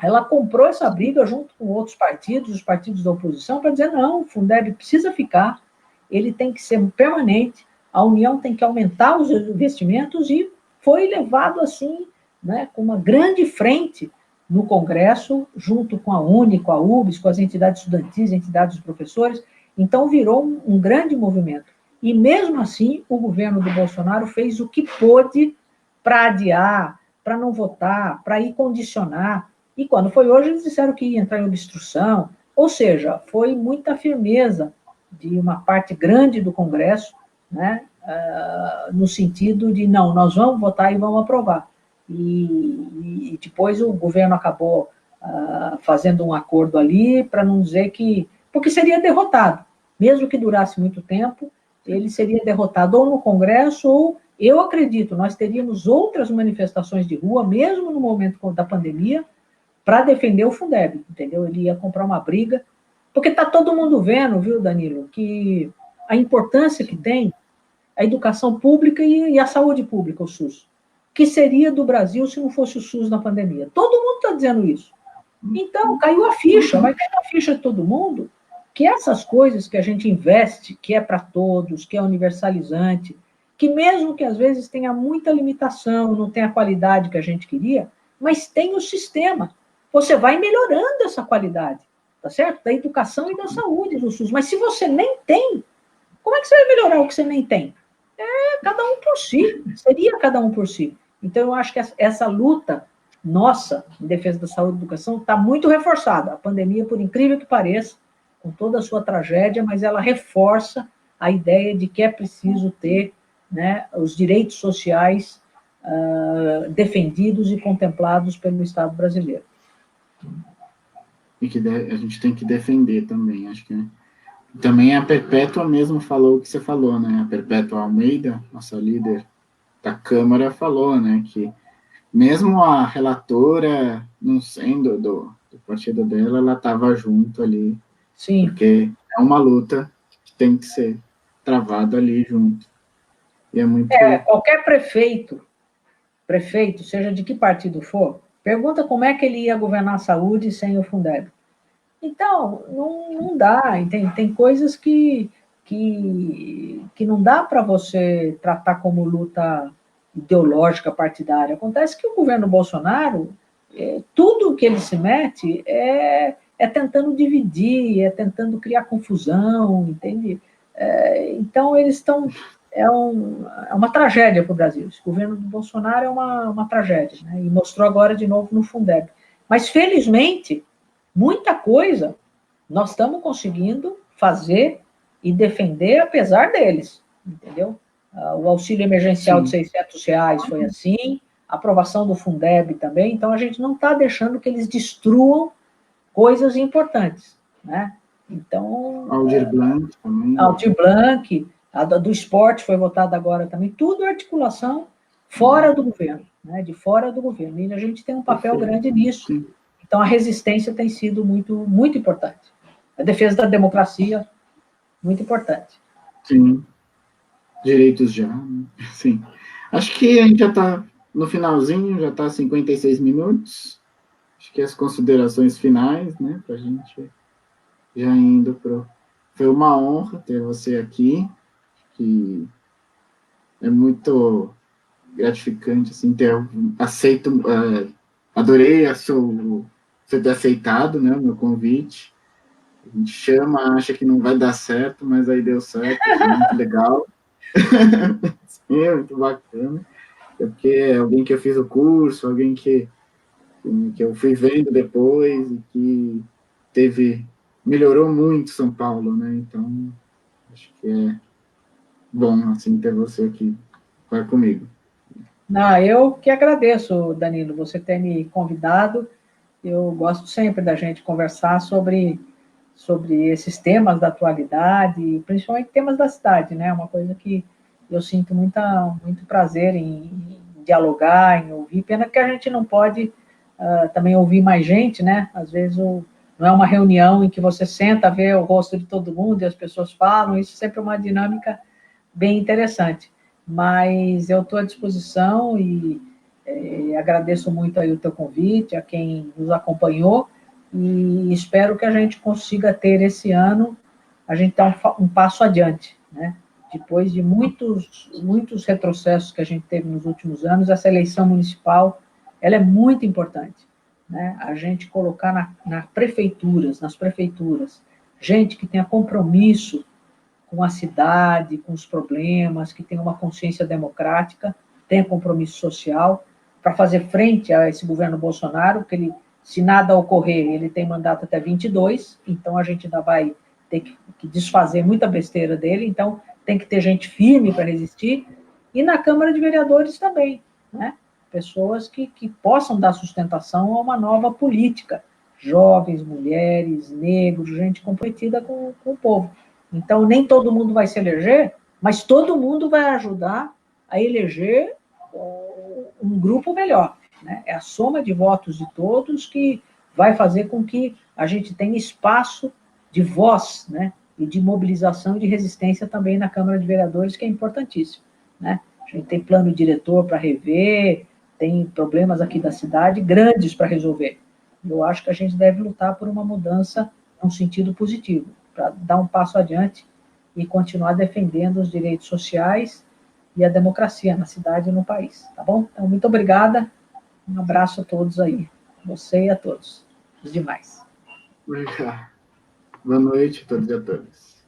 Ela comprou essa briga junto com outros partidos, os partidos da oposição, para dizer, não, o Fundeb precisa ficar, ele tem que ser permanente, a União tem que aumentar os investimentos, e foi levado assim, né, com uma grande frente no Congresso, junto com a UNE, com a UBS, com as entidades estudantis, entidades dos professores. Então, virou um grande movimento. E, mesmo assim, o governo do Bolsonaro fez o que pôde para adiar, para não votar, para ir condicionar. E, quando foi hoje, eles disseram que ia entrar em obstrução. Ou seja, foi muita firmeza de uma parte grande do Congresso, né, no sentido de, não, nós vamos votar e vamos aprovar. E depois o governo acabou fazendo um acordo ali, para não dizer que... Porque seria derrotado. Mesmo que durasse muito tempo, ele seria derrotado ou no Congresso, ou, eu acredito, nós teríamos outras manifestações de rua, mesmo no momento da pandemia, para defender o Fundeb, entendeu? Ele ia comprar uma briga, porque está todo mundo vendo, viu, Danilo, que a importância que tem a educação pública e a saúde pública, o SUS. Que seria do Brasil se não fosse o SUS na pandemia? Todo mundo está dizendo isso. Então, caiu a ficha, vai cair a ficha de todo mundo, que essas coisas que a gente investe, que é para todos, que é universalizante, que mesmo que às vezes tenha muita limitação, não tenha a qualidade que a gente queria, mas tem o sistema. Você vai melhorando essa qualidade, tá certo? Da educação e da saúde do SUS. Mas se você nem tem, como é que você vai melhorar o que você nem tem? Cada um por si, seria cada um por si. Então, eu acho que essa luta nossa em defesa da saúde e educação está muito reforçada. A pandemia, por incrível que pareça, com toda a sua tragédia, mas ela reforça a ideia de que é preciso ter, né, os direitos sociais defendidos e contemplados pelo Estado brasileiro. E que a gente tem que defender também, acho que também a Perpétua mesmo falou o que você falou, né? A Perpétua Almeida, nossa líder da Câmara, falou, né, que mesmo a relatora não sendo do partido dela, ela estava junto ali. Sim. Porque é uma luta que tem que ser travada ali junto. E é muito... qualquer prefeito, seja de que partido for, pergunta como é que ele ia governar a saúde sem o Fundeb. Então, não dá. Tem coisas que não dá para você tratar como luta ideológica partidária. Acontece que o governo Bolsonaro, tudo que ele se mete é tentando dividir, é tentando criar confusão, entende? Então, eles estão... É uma tragédia para o Brasil. Esse governo do Bolsonaro é uma tragédia, né? E mostrou agora de novo no Fundeb. Mas, felizmente, muita coisa nós estamos conseguindo fazer e defender apesar deles, entendeu? O auxílio emergencial de R$600 foi assim, a aprovação do Fundeb também, então a gente não está deixando que eles destruam coisas importantes, né? Então... Aldir Blanc também. Aldir Blanc, a do esporte foi votada agora também, tudo articulação fora do governo, né? De fora do governo, e a gente tem um papel grande nisso. Sim. Então, a resistência tem sido muito, muito importante. A defesa da democracia, muito importante. Sim. Direitos já, né? Sim. Acho que a gente já está no finalzinho, já está 56 minutos. Acho que as considerações finais, né, para a gente já indo para... Foi uma honra ter você aqui, que é muito gratificante, assim, ter aceito... adorei você ter aceitado, né, o meu convite. A gente chama, acha que não vai dar certo, mas aí deu certo, foi muito legal. Sim, é muito bacana. É porque é alguém que eu fiz o curso, alguém que eu fui vendo depois e que melhorou muito São Paulo, né? Então, acho que é bom, assim, ter você aqui comigo. Não, eu que agradeço, Danilo, você ter me convidado. Eu gosto sempre da gente conversar sobre esses temas da atualidade, principalmente temas da cidade, né? Uma coisa que eu sinto muito prazer em dialogar, em ouvir. Pena que a gente não pode também ouvir mais gente, né? Às vezes não é uma reunião em que você senta, vê o rosto de todo mundo e as pessoas falam. Isso sempre é uma dinâmica bem interessante. Mas eu estou à disposição e agradeço muito aí o teu convite, a quem nos acompanhou, e espero que a gente consiga ter esse ano, a gente dar um passo adiante, né? Depois de muitos retrocessos que a gente teve nos últimos anos, essa eleição municipal, ela é muito importante, né? A gente colocar nas prefeituras, gente que tenha compromisso com a cidade, com os problemas, que tenha uma consciência democrática, tenha compromisso social, para fazer frente a esse governo Bolsonaro, que ele, se nada ocorrer, ele tem mandato até 22, então a gente ainda vai ter que desfazer muita besteira dele, então tem que ter gente firme para resistir, e na Câmara de Vereadores também, né? Pessoas que possam dar sustentação a uma nova política, jovens, mulheres, negros, gente comprometida com o povo. Então, nem todo mundo vai se eleger, mas todo mundo vai ajudar a eleger um grupo melhor, né? É a soma de votos de todos que vai fazer com que a gente tenha espaço de voz, né? E de mobilização e de resistência também na Câmara de Vereadores, que é importantíssimo, né? A gente tem plano diretor para rever, tem problemas aqui da cidade grandes para resolver. Eu acho que a gente deve lutar por uma mudança num sentido positivo, para dar um passo adiante e continuar defendendo os direitos sociais e a democracia na cidade e no país, tá bom? Então, muito obrigada, um abraço a todos aí, você e a todos, os demais. Obrigado. Boa noite a todos e a todas.